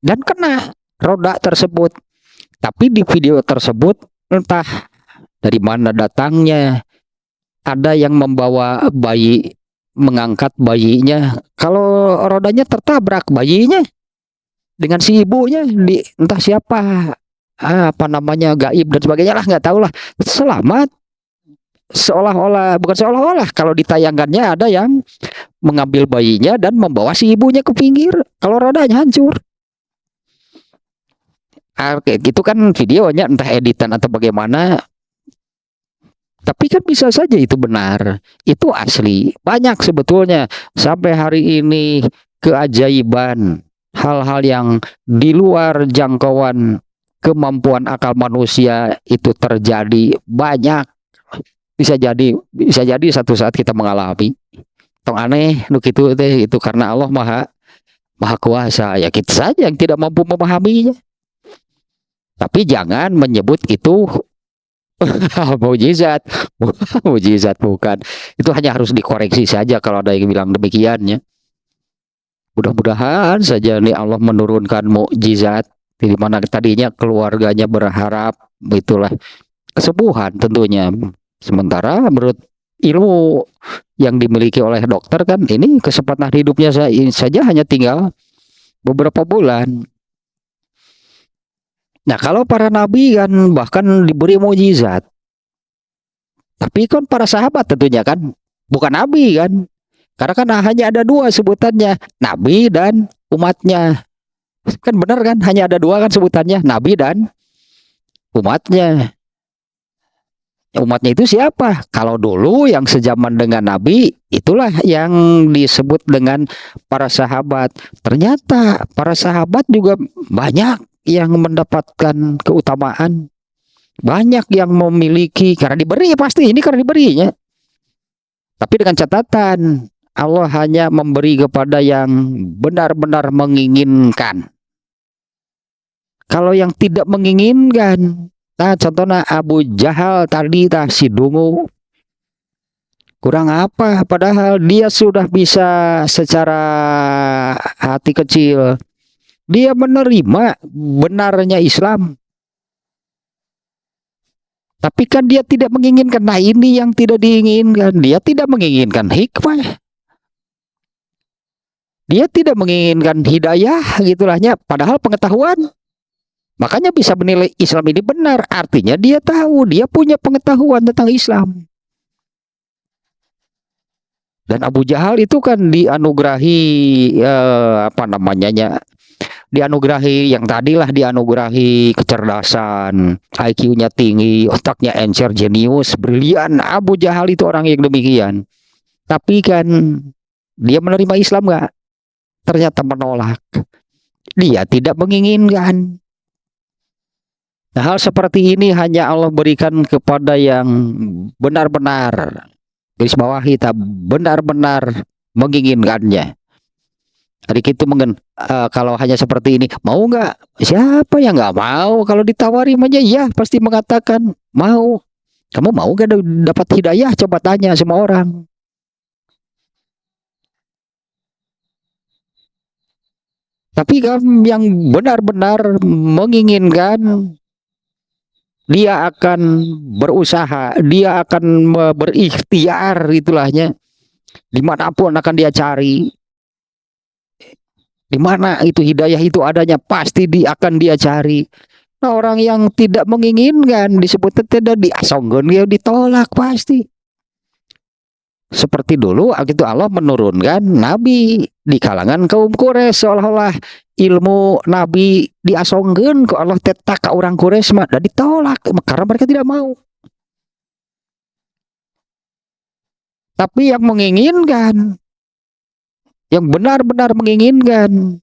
dan kena roda tersebut. Tapi di video tersebut entah dari mana datangnya, ada yang membawa bayi, mengangkat bayinya. Kalau rodanya tertabrak bayinya dengan si ibunya, entah siapa, apa namanya gaib dan sebagainya lah, nggak tahu lah, selamat. Bukan seolah-olah, kalau ditayangkannya ada yang mengambil bayinya dan membawa si ibunya ke pinggir kalau rodanya hancur. Gitu kan videonya, entah editan atau bagaimana. Tapi kan bisa saja itu benar, itu asli. Banyak sebetulnya sampai hari ini keajaiban, hal-hal yang di luar jangkauan kemampuan akal manusia itu terjadi banyak. Bisa jadi satu saat kita mengalami. Tong aneh nuk itu karena Allah maha kuasa. Ya kita saja yang tidak mampu memahaminya. Tapi jangan menyebut itu mujizat. Mujizat bukan. Itu hanya harus dikoreksi saja kalau ada yang bilang demikian ya. Mudah-mudahan saja nih Allah menurunkan mukjizat di mana tadinya keluarganya berharap itulah kesembuhan tentunya. Sementara menurut ilmu yang dimiliki oleh dokter kan ini kesempatan hidupnya saja hanya tinggal beberapa bulan. Nah, kalau para nabi kan bahkan diberi mukjizat. Tapi kan para sahabat tentunya kan bukan nabi kan. Karena kan hanya ada dua sebutannya, nabi dan umatnya. Kan benar kan, hanya ada dua kan sebutannya, nabi dan umatnya. Umatnya itu siapa? Kalau dulu yang sejaman dengan Nabi, itulah yang disebut dengan para sahabat. Ternyata para sahabat juga banyak yang mendapatkan keutamaan. Banyak yang memiliki karena diberi, pasti ini karena diberinya. Tapi dengan catatan Allah hanya memberi kepada yang benar-benar menginginkan. Kalau yang tidak menginginkan, nah contohnya Abu Jahal tadi si dungu, kurang apa? Padahal dia sudah bisa secara hati kecil, dia menerima benarnya Islam. Tapi kan dia tidak menginginkan. Nah ini yang tidak diinginkan. Dia tidak menginginkan hikmah. Dia tidak menginginkan hidayah gitulahnya. Padahal pengetahuan. Makanya bisa menilai Islam ini benar. Artinya dia tahu. Dia punya pengetahuan tentang Islam. Dan Abu Jahal itu kan dianugerahi dianugerahi yang tadilah dianugerahi kecerdasan, IQ-nya tinggi, otaknya encer, jenius, brilian. Abu Jahal itu orang yang demikian. Tapi kan dia menerima Islam nggak? Ternyata menolak. Dia tidak menginginkan. Nah, hal seperti ini hanya Allah berikan kepada yang benar-benar, garis bawah kita, benar-benar menginginkannya. Jadi itu kalau hanya seperti ini, mau nggak? Siapa yang nggak mau? Kalau ditawari aja ya pasti mengatakan mau. Kamu mau nggak dapat hidayah? Coba tanya semua orang. Tapi kan yang benar-benar menginginkan, dia akan berusaha, dia akan berikhtiar itulahnya. Dimanapun akan dia cari. Di mana itu hidayah itu adanya, pasti akan dia cari. Nah, orang yang tidak menginginkan disebut tidak diasonggon, dia ditolak pasti. Seperti dulu gitu Allah menurunkan nabi di kalangan kaum Quraisy, seolah-olah ilmu nabi diasonggen ke Allah tetak ke orang Quraisy mah dan ditolak karena mereka tidak mau. Tapi yang menginginkan, yang benar-benar menginginkan,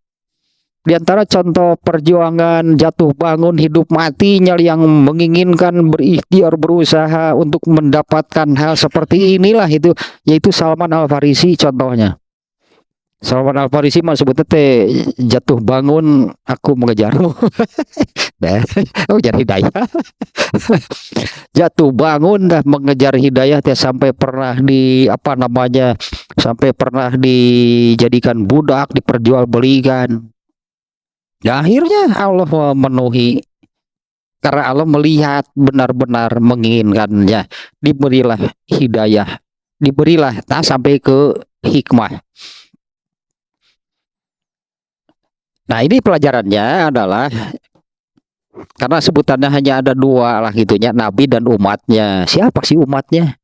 di antara contoh perjuangan jatuh bangun hidup matinya yang menginginkan, berikhtiar, berusaha untuk mendapatkan hal seperti inilah itu, yaitu Salman Al-Farisi contohnya. Salman Al-Farisi mah sebutnya jatuh bangun aku mengejarmu. Oh, jadi hidayah. Jatuh bangun dah mengejar hidayah sampai pernah sampai pernah dijadikan budak, diperjualbelikan. Ya, akhirnya Allah memenuhi karena Allah melihat benar-benar menginginkannya, diberilah hidayah, diberilah sampai ke hikmah. Nah, ini pelajarannya adalah karena sebutannya hanya ada dua lah gitunya, Nabi dan umatnya. Siapa sih umatnya?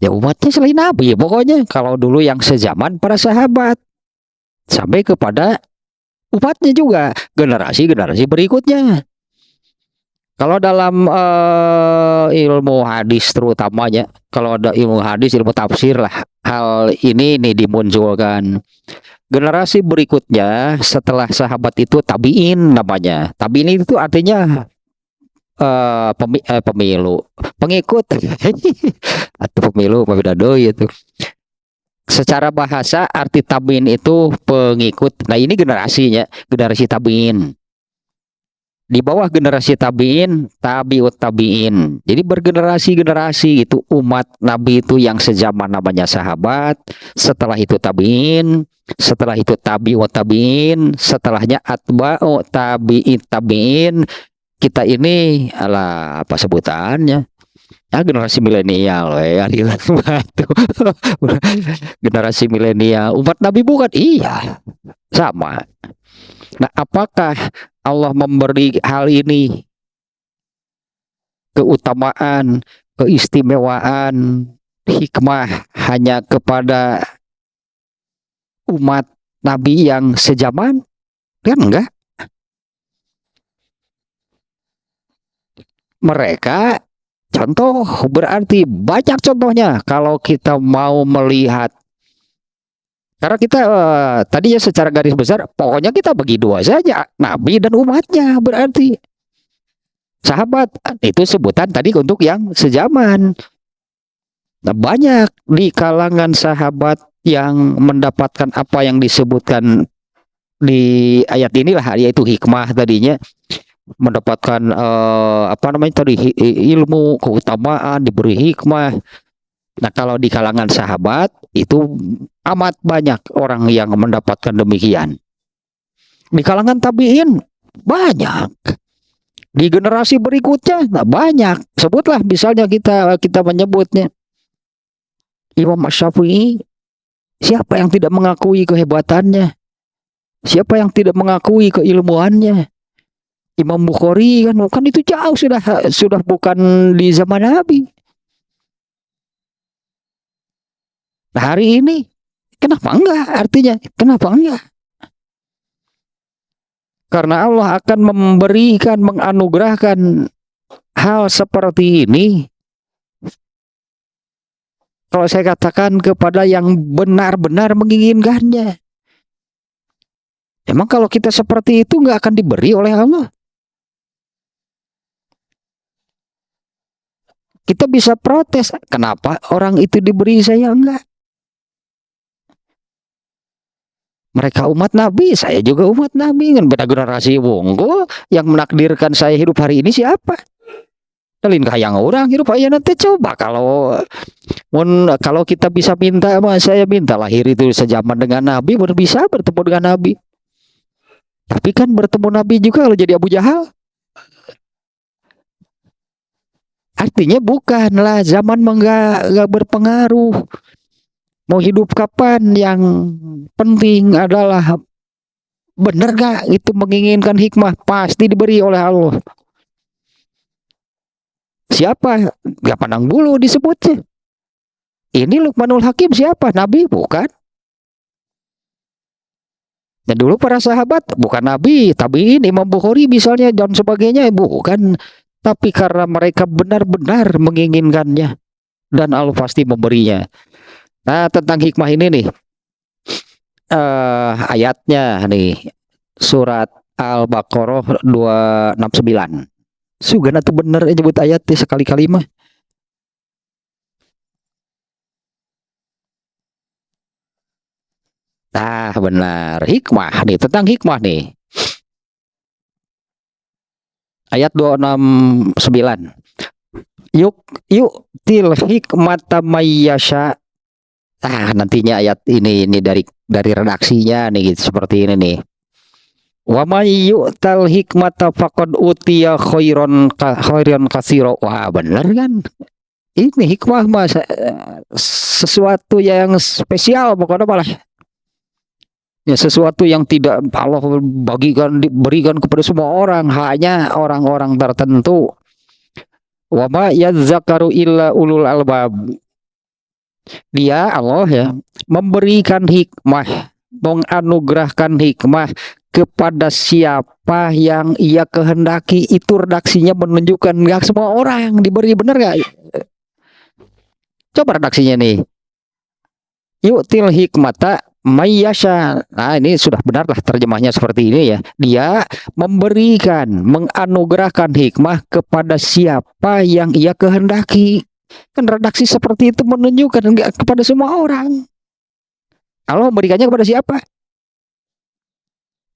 Ya umatnya selain Nabi, pokoknya kalau dulu yang sezaman para sahabat sampai kepada umatnya juga, generasi-generasi berikutnya. Kalau dalam ilmu hadis terutamanya, kalau ada ilmu hadis, ilmu tafsir lah, hal ini nih dimunculkan. Generasi berikutnya setelah sahabat itu tabiin namanya. Tabiin itu artinya pemilu, pengikut atau pemilu beda doi itu. Secara bahasa arti tabiin itu pengikut. Nah, ini generasinya, generasi tabiin. Di bawah generasi tabiin, tabiut tabiin. Jadi bergenerasi-generasi itu umat Nabi itu yang sezaman namanya sahabat, setelah itu tabiin, setelah itu tabiut tabiin, setelahnya atba'u tabi'in tabiin. Kita ini apa sebutannya? Ya, generasi milenial ya, generasi milenial umat Nabi bukan? Iya, sama. Nah, apakah Allah memberi hal ini keutamaan, keistimewaan, hikmah hanya kepada umat Nabi yang sezaman? Kan enggak. Mereka contoh berarti banyak contohnya kalau kita mau melihat. Karena kita tadinya secara garis besar pokoknya kita bagi dua saja, Nabi dan umatnya berarti. sahabat. Itu sebutan tadi untuk yang sezaman. Nah, banyak di kalangan sahabat yang mendapatkan apa yang disebutkan di ayat inilah, yaitu hikmah tadinya, mendapatkan apa namanya tadi, ilmu, keutamaan, diberi hikmah. Nah, kalau di kalangan sahabat itu amat banyak orang yang mendapatkan demikian. Di kalangan tabiin banyak. Di generasi berikutnya nah banyak. Sebutlah misalnya kita menyebutnya Imam Syafi'i, siapa yang tidak mengakui kehebatannya? Siapa yang tidak mengakui keilmuannya? Imam Bukhari kan itu jauh sudah bukan di zaman Nabi. Nah, hari ini kenapa enggak? Artinya kenapa enggak? Karena Allah akan memberikan, menganugerahkan hal seperti ini. Kalau saya katakan kepada yang benar-benar menginginkannya. Emang kalau kita seperti itu nggak akan diberi oleh Allah? Kita bisa protes, kenapa orang itu diberi saya enggak? Mereka umat Nabi, saya juga umat Nabi, kan beda generasi wonggo. Yang menakdirkan saya hidup hari ini siapa? Dalin yang orang hidup aja nanti. Coba kalau kita bisa minta, saya minta lahir itu sejaman dengan Nabi, baru bisa bertemu dengan Nabi. Tapi kan bertemu Nabi juga kalau jadi Abu Jahal. Artinya bukanlah zaman enggak berpengaruh. Mau hidup kapan, yang penting adalah benar gak itu menginginkan hikmah, pasti diberi oleh Allah. Siapa? Gak pandang bulu disebutnya. Ini Luqmanul Hakim siapa? Nabi? Bukan. Dan dulu para sahabat bukan Nabi, tabiin, Imam Bukhari misalnya dan sebagainya, bukan. Tapi karena mereka benar-benar menginginkannya, dan Allah pasti memberinya. Nah, tentang hikmah ini nih, ayatnya nih, surat Al-Baqarah 269. Sugana tuh bener nyebut ayat sekali-kali mah. Nah, benar. Hikmah nih, tentang hikmah nih. Ayat 269. Yuk til hikmata mayyasha. Nantinya ayat ini dari redaksinya nih gitu, seperti ini nih. Wa may yu'tal hikmata faqad utiya khairan katsira. Wah, benar kan? Ini hikmah mas, sesuatu yang spesial pokoknya malah. Ya, sesuatu yang tidak Allah diberikan kepada semua orang, hanya orang-orang tertentu. Wa ma yadzakaru illa ulul albab. Dia Allah ya memberikan hikmah, menganugerahkan hikmah kepada siapa yang ia kehendaki. Itu redaksinya menunjukkan nggak semua orang diberi, benar nggak? Coba redaksinya nih. Yu'til hikmata mayyasha. Nah, ini sudah benarlah terjemahnya seperti ini ya. Dia memberikan, menganugerahkan hikmah kepada siapa yang ia kehendaki. Kan redaksi seperti itu menunjukkan enggak kepada semua orang. Allah memberikannya kepada siapa?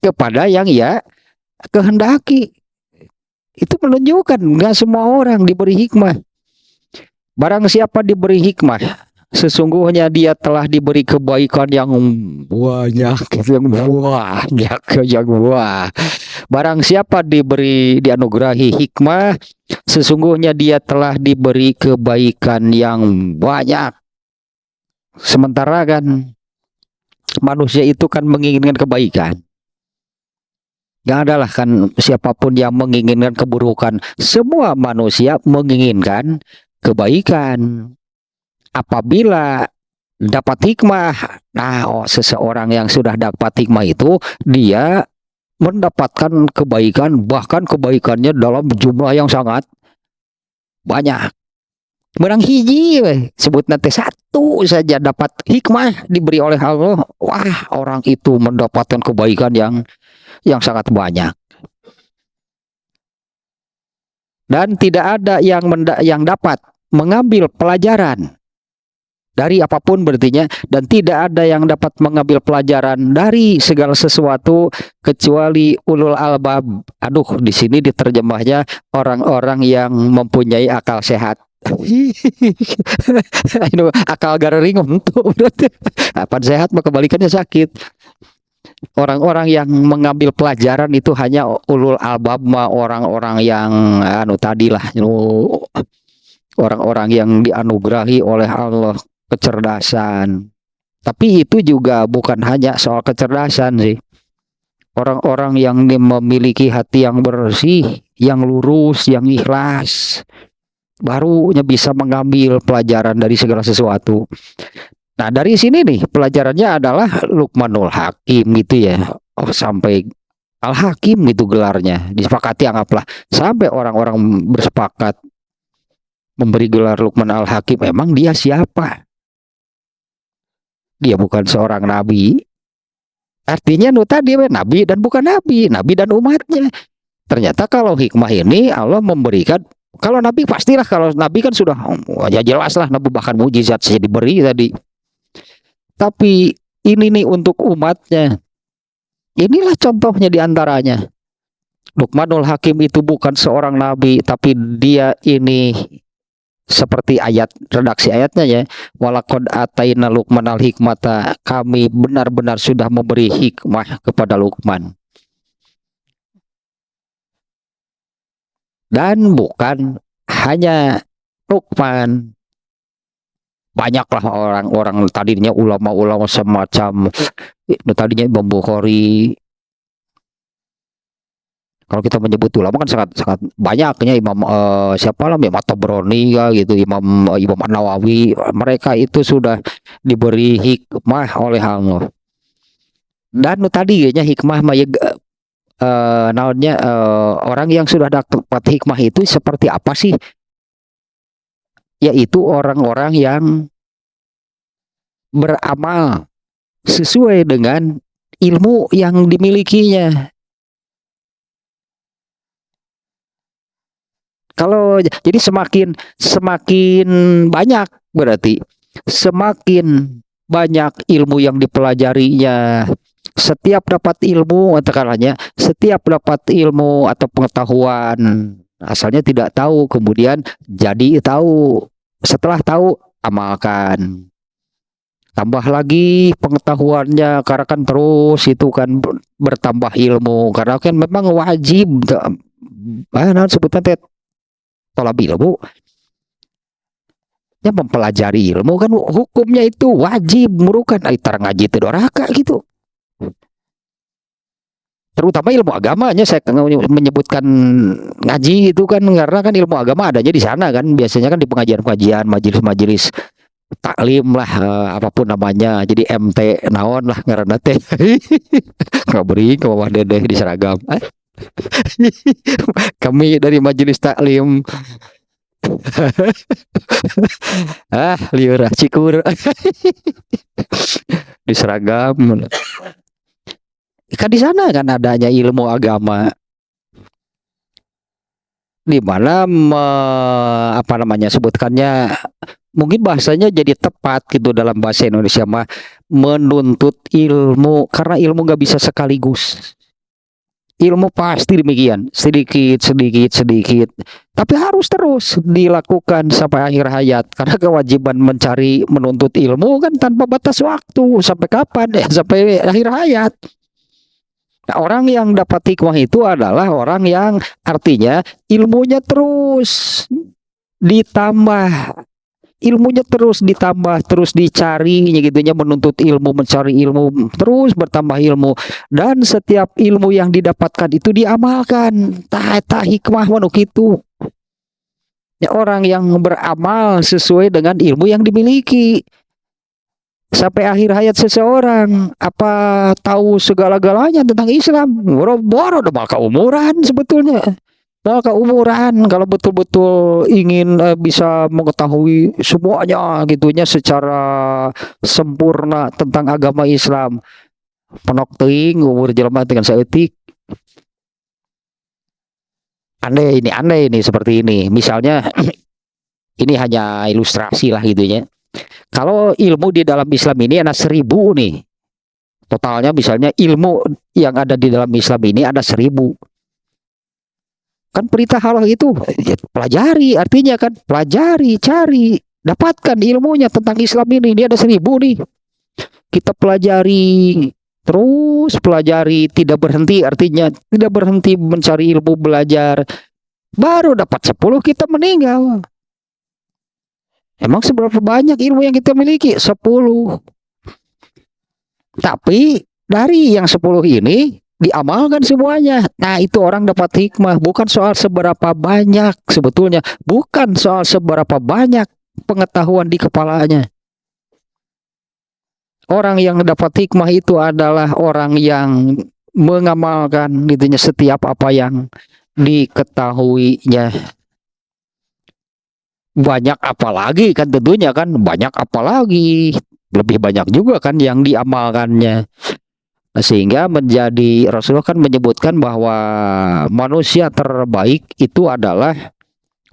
Kepada yang ia kehendaki. Itu menunjukkan enggak semua orang diberi hikmah. Barang siapa diberi hikmah, sesungguhnya dia telah diberi kebaikan yang banyak, yang banyak. Barang siapa dianugerahi hikmah, sesungguhnya dia telah diberi kebaikan yang banyak. Sementara kan manusia itu kan menginginkan kebaikan. Yang adalah kan siapapun yang menginginkan keburukan. Semua manusia menginginkan kebaikan. Apabila dapat hikmah, seseorang yang sudah dapat hikmah itu, dia mendapatkan kebaikan, bahkan kebaikannya dalam jumlah yang sangat banyak. Menang hiji, sebut nanti satu saja dapat hikmah diberi oleh Allah, wah, orang itu mendapatkan kebaikan yang sangat banyak. dan tidak ada yang dapat mengambil pelajaran dari apapun berartinya, dan tidak ada yang dapat mengambil pelajaran dari segala sesuatu kecuali ulul albab. Aduh, di sini diterjemahnya orang-orang yang mempunyai akal sehat. Itu akal garering untuk berarti apa sehat maka kebalikannya sakit. Orang-orang yang mengambil pelajaran itu hanya ulul albab, orang-orang yang anu tadi lah, orang-orang yang dianugerahi oleh Allah kecerdasan. Tapi itu juga bukan hanya soal kecerdasan sih. Orang-orang yang memiliki hati yang bersih, yang lurus, yang ikhlas, barunya bisa mengambil pelajaran dari segala sesuatu. Nah, dari sini nih pelajarannya adalah Luqmanul Hakim gitu ya. Oh, sampai Al-Hakim itu gelarnya. Disepakati anggaplah sampai orang-orang bersepakat memberi gelar Luqman Al-Hakim. Emang dia siapa? Dia bukan seorang nabi. Artinya tadi nabi dan bukan nabi, nabi dan umatnya. Ternyata kalau hikmah ini Allah memberikan, kalau nabi pastilah, kalau nabi kan sudah ya jelas lah, nabi bahkan mujizat saja diberi tadi. Tapi ini nih untuk umatnya. Inilah contohnya diantaranya. Luqmanul Hakim itu bukan seorang nabi, tapi dia ini seperti ayat, redaksi ayatnya ya, walaqad ataina Luqmanal hikmata, kami benar-benar sudah memberi hikmah kepada Luqman. Dan bukan hanya Luqman, banyaklah orang-orang tadinya ulama-ulama semacam tadinya Imam Bukhari. Kalau kita menyebut ulama kan sangat banyaknya, Imam siapa lah, Imam Tabrani ya gitu, Imam An-Nawawi, mereka itu sudah diberi hikmah oleh Allah. Dan tadi ya hikmah naonnya, orang yang sudah dapat hikmah itu seperti apa sih? Yaitu orang-orang yang beramal sesuai dengan ilmu yang dimilikinya. Kalau jadi semakin banyak, berarti semakin banyak ilmu yang dipelajarinya. Setiap dapat ilmu, katakanlah setiap dapat ilmu atau pengetahuan, asalnya tidak tahu, kemudian jadi tahu. Setelah tahu, amalkan. Tambah lagi pengetahuannya, karena kan terus itu kan bertambah ilmu, karena kan memang wajib sebutnya tolab ilmu ya, mempelajari ilmu kan hukumnya itu wajib, murukan aitar ngaji itu doraka gitu. Terutama ilmu agamanya, saya menyebutkan ngaji itu kan karena kan ilmu agama adanya di sana kan, biasanya kan di pengajian-pengajian, majelis-majelis taklim lah, apapun namanya, jadi MT naon lah ngaranna teh. Ngabring ke bawah dedeh di seragam. Kami dari majelis taklim. Liur cikur. Di seragam. Kan di sana kan adanya ilmu agama, di mana apa namanya sebutkannya, mungkin bahasanya jadi tepat gitu dalam bahasa Indonesia mah, menuntut ilmu, karena ilmu nggak bisa sekaligus. Ilmu pasti demikian, sedikit, tapi harus terus dilakukan sampai akhir hayat, karena kewajiban mencari, menuntut ilmu kan tanpa batas waktu, sampai kapan ya, sampai akhir hayat. Nah, orang yang dapat hikmah itu adalah orang yang artinya ilmunya terus ditambah, terus dicari gitunya, menuntut ilmu, mencari ilmu, terus bertambah ilmu, dan setiap ilmu yang didapatkan itu diamalkan. Tah hikmah manuk itu. Ya, orang yang beramal sesuai dengan ilmu yang dimiliki. Sampai akhir hayat seseorang, apa tahu segala-galanya tentang Islam, boro-boro udah maka umuran sebetulnya. Maka umuran kalau betul-betul ingin bisa mengetahui semuanya gitunya secara sempurna tentang agama Islam, penok teuing umur jelema dengan saeutik. Aneh ini seperti ini. Misalnya ini hanya ilustrasi lah gitu ya. Kalau ilmu di dalam Islam ini ada 1.000 nih. Totalnya misalnya ilmu yang ada di dalam Islam ini ada 1.000. Kan perintah Allah itu ya, pelajari, artinya kan pelajari, cari, dapatkan ilmunya tentang Islam ini. Ini ada 1.000 nih. Kita pelajari, terus pelajari, tidak berhenti, artinya tidak berhenti mencari ilmu, belajar. Baru dapat 10 kita meninggal. Emang seberapa banyak ilmu yang kita miliki? 10. Tapi dari yang 10 ini diamalkan semuanya. Nah, itu orang dapat hikmah. Bukan soal seberapa banyak sebetulnya. Bukan soal seberapa banyak pengetahuan di kepalanya. Orang yang dapat hikmah itu adalah orang yang mengamalkan intinya setiap apa yang diketahuinya. Banyak apalagi kan tentunya kan banyak apalagi lebih banyak juga kan yang diamalkannya. Sehingga menjadi Rasulullah kan menyebutkan bahwa manusia terbaik itu adalah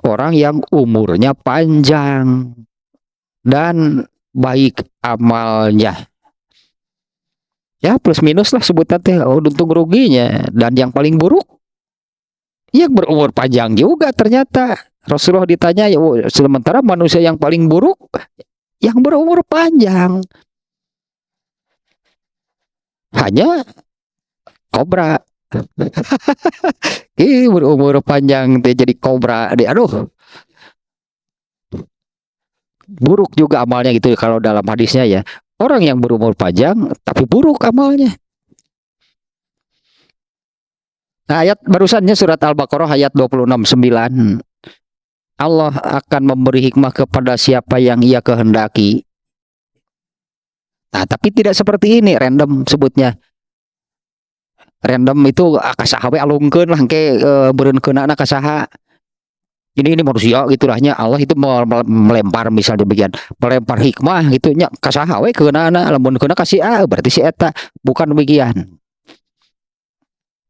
orang yang umurnya panjang dan baik amalnya. Ya plus minus lah sebutan teh untung ruginya. Dan yang paling buruk yang berumur panjang juga ternyata. Rasulullah ditanya, ya, sementara manusia yang paling buruk yang berumur panjang. Hanya kobra. Berumur panjang dia jadi kobra. Aduh. Buruk juga amalnya gitu kalau dalam hadisnya ya. Orang yang berumur panjang tapi buruk amalnya. Nah, ayat barusannya surat Al-Baqarah ayat 26:9. Allah akan memberi hikmah kepada siapa yang ia kehendaki. Nah, tapi tidak seperti ini, random sebutnya. Random itu akasaha we alungkeun lah ke beureunkeunana kasaha. Ini manusia gitulahnya. Allah itu melempar misalnya demikian, melempar hikmah gitu nya kasaha we keunana, lamun keuna kasih berarti si eta. Bukan demikian.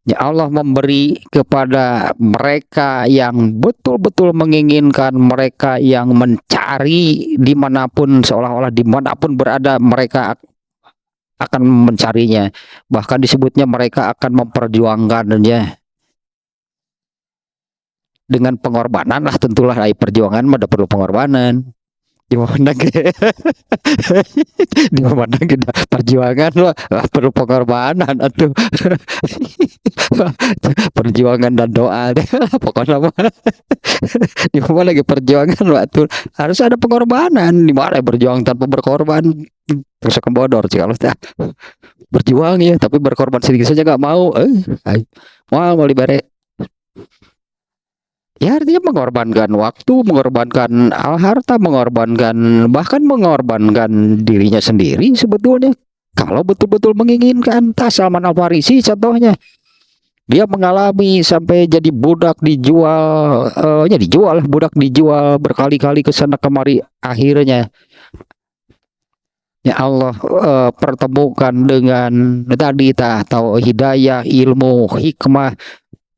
Ya Allah memberi kepada mereka yang betul-betul menginginkan, mereka yang mencari dimanapun, seolah-olah dimanapun berada mereka akan mencarinya. Bahkan disebutnya mereka akan memperjuangkannya dengan pengorbanan lah, tentulah perjuangan mah perlu pengorbanan. Di mana di mana kita perjuangan lah perlu pengorbanan atau perjuangan dan doa deh pokoknya mah di mana lagi perjuangan waktu harus ada pengorbanan. Di mana berjuang tanpa berkorban terus kebodor sih kalau berjuang ya tapi berkorban sedikit saja nggak mau mau libere. Ya artinya mengorbankan waktu, mengorbankan harta, mengorbankan bahkan mengorbankan dirinya sendiri sebetulnya. Kalau betul-betul menginginkan. Salman Al-Farisi contohnya. Dia mengalami sampai jadi budak dijual, budak dijual berkali-kali ke sana kemari. Akhirnya ya Allah pertemukan dengan tadi tahu hidayah, ilmu, hikmah.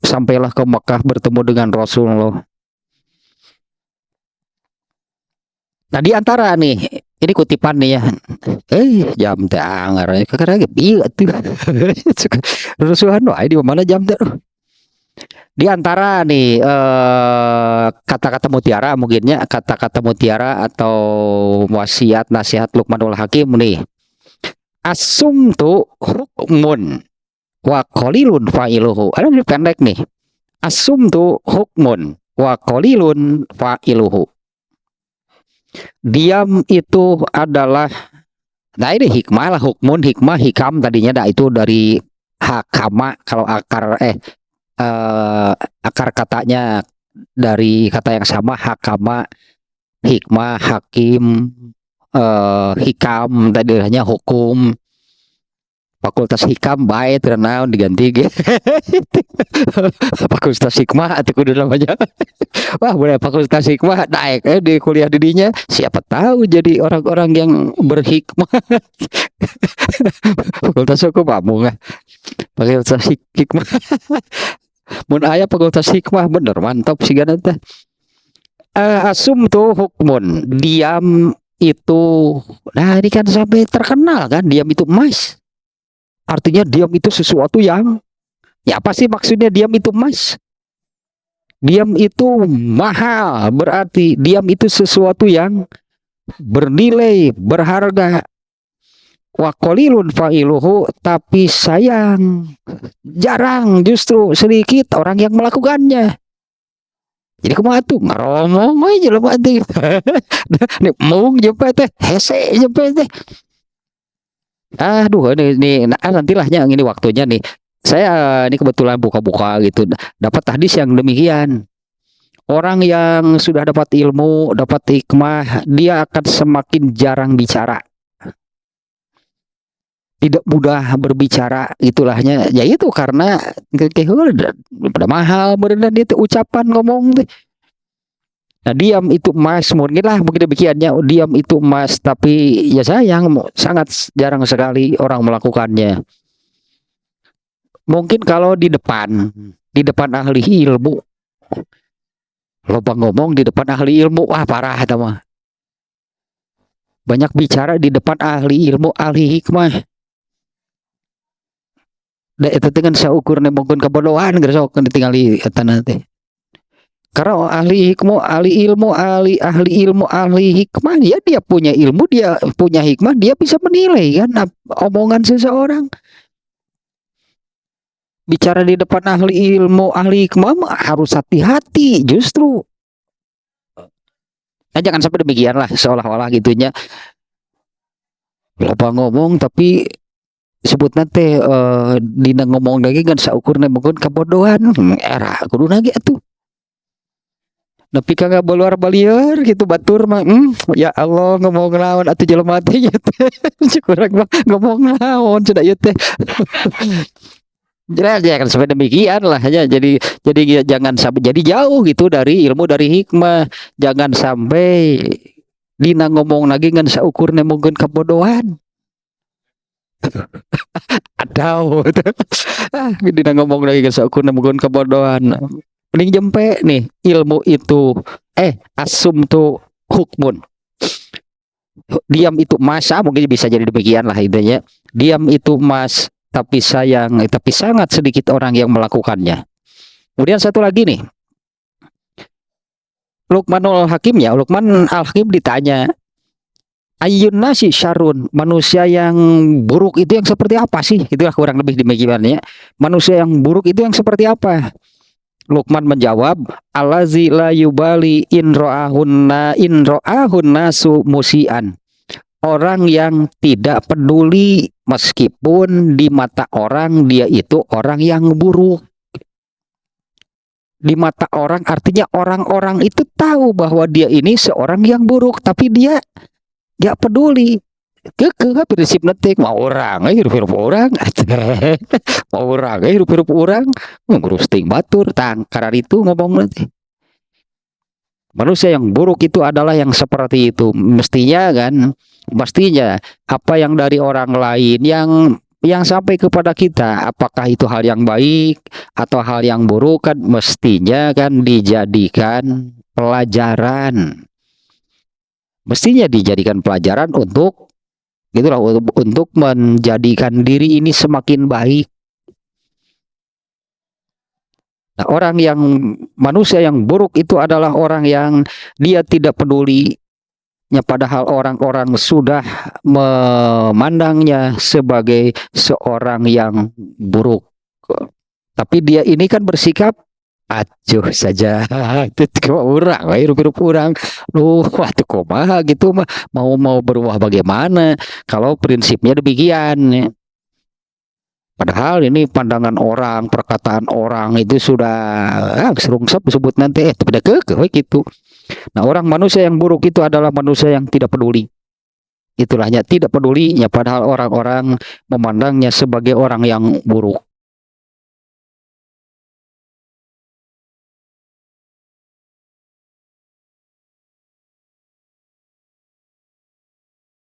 Sampailah ke Mekah bertemu dengan Rasulullah. Nah di antara nih, ini kutipan nih ya. Jam teh anggar kakara ge pieu atuh. Rusuhan wae di mana jam teh. Di antara nih kata-kata mutiara mungkinnya kata-kata mutiara atau wasiat nasihat Luqmanul Hakim nih. Asumtu hukmun wa qalilun fa'iluhu. Ada lebih pendek nih. Asumtu hukmun wa qalilun fa'iluhu. Diam itu adalah, nah ini hikmah lah, hukmun, hikmah, hikam tadinya itu dari hakama. Kalau akar katanya dari kata yang sama, hakama, hikmah, hakim, hikam tadi hanya hukum. Fakultas hikam baik ternaun diganti fakultas hikmah atau kudu namanya. Wah boleh fakultas hikmah naik di kuliah didinya, siapa tahu jadi orang-orang yang berhikmah. Fakultas hukum nggak fakultas hikmah. Mun aya pengutas hikmah bener mantap sih kan teh. Asum tuh hukmun, diam itu, nah ini kan sampai terkenal kan, diam itu emas. Artinya diam itu sesuatu yang, ya apa sih maksudnya diam itu emas? Diam itu mahal, berarti diam itu sesuatu yang bernilai, berharga. Wa qalilun fa'iluhu, tapi sayang, jarang justru sedikit orang yang melakukannya. Jadi kumaha tuh ngeromong aja lo mati. Nih mung jempe teh, hese jempe teh. Aduh ini nantilahnya ini waktunya nih. Saya ini kebetulan buka-buka gitu, dapat hadis yang demikian. Orang yang sudah dapat ilmu, dapat hikmah, dia akan semakin jarang bicara. Tidak mudah berbicara, itulahnya. Ya itu karena pada mahal berenang itu ucapan ngomong deh. Nah diam itu emas, mungkin lah mungkin demikiannya, diam itu emas, tapi ya sayang sangat jarang sekali orang melakukannya. Mungkin kalau di depan ahli ilmu, loba ngomong di depan ahli ilmu, wah parah teman. Banyak bicara di depan ahli ilmu, ahli hikmah. Da itu dengan saukurnya mungkin kebodohan geus ditinggali eta teh. Karena ahli hikmah, ahli ilmu, ahli hikmah, dia punya ilmu, dia punya hikmah, dia bisa menilai kan omongan seseorang. Bicara di depan ahli ilmu, ahli hikmah harus hati-hati justru. Nah, jangan sampai demikian lah, seolah-olah gitunya. Loba ngomong tapi sebut nanti dina ngomong lagi kan saukurnya mungkin kebodohan era kudu lagi atuh. Nepi ka ngabaluar balieur gitu batur mah ya Allah ngomong naon atuh jelema teh kurang ngomong naon cenah ieu teh. Jangan sampai demikian lah ya. Jadi jangan sampai jadi jauh gitu dari ilmu, dari hikmah. Jangan sampai dina ngomong lagi kan saukurnya mungkin kebodohan. Adau dina ngomong lagi kan saukurnya mungkin kebodohan. Mending jempe nih ilmu itu asum tuh hukmun, diam itu masa mungkin bisa jadi demikian lah intinya. Diam itu emas, tapi sayang, tapi sangat sedikit orang yang melakukannya. Kemudian satu lagi nih, Luqmanul Hakim ya, Luqman Al-Hakim ditanya, Ayyun nasi syarun, manusia yang buruk itu yang seperti apa sih? Itulah kurang lebih demikiannya. Manusia yang buruk itu yang seperti apa? Luqman menjawab, Allazi la yubali in ro'ahun nasu musian. Orang yang tidak peduli meskipun di mata orang dia itu orang yang buruk. Di mata orang artinya orang-orang itu tahu bahwa dia ini seorang yang buruk, tapi dia gak peduli. Kekeh prinsip netik mau orang hirup-hirup orang mau orang hirup-hirup orang ngurusting batur tang karena itu ngomong nanti. Manusia yang buruk itu adalah yang seperti itu. Mestinya apa yang dari orang lain yang sampai kepada kita, apakah itu hal yang baik atau hal yang buruk, kan mestinya kan dijadikan pelajaran. Mestinya dijadikan pelajaran untuk gitulah, untuk menjadikan diri ini semakin baik. Nah, manusia yang buruk itu adalah orang yang dia tidak peduli, padahal orang-orang sudah memandangnya sebagai seorang yang buruk. Tapi dia ini kan bersikap acuh saja. Itu orang, hirup-hirup orang. Waktu kumaha gitu mah mau berubah bagaimana kalau prinsipnya demikian. Padahal ini pandangan orang, perkataan orang itu sudah serungsep disebut nanti tidak kekeh gitu. Nah, manusia yang buruk itu adalah manusia yang tidak peduli. Itulahnya tidak pedulinya, padahal orang-orang memandangnya sebagai orang yang buruk.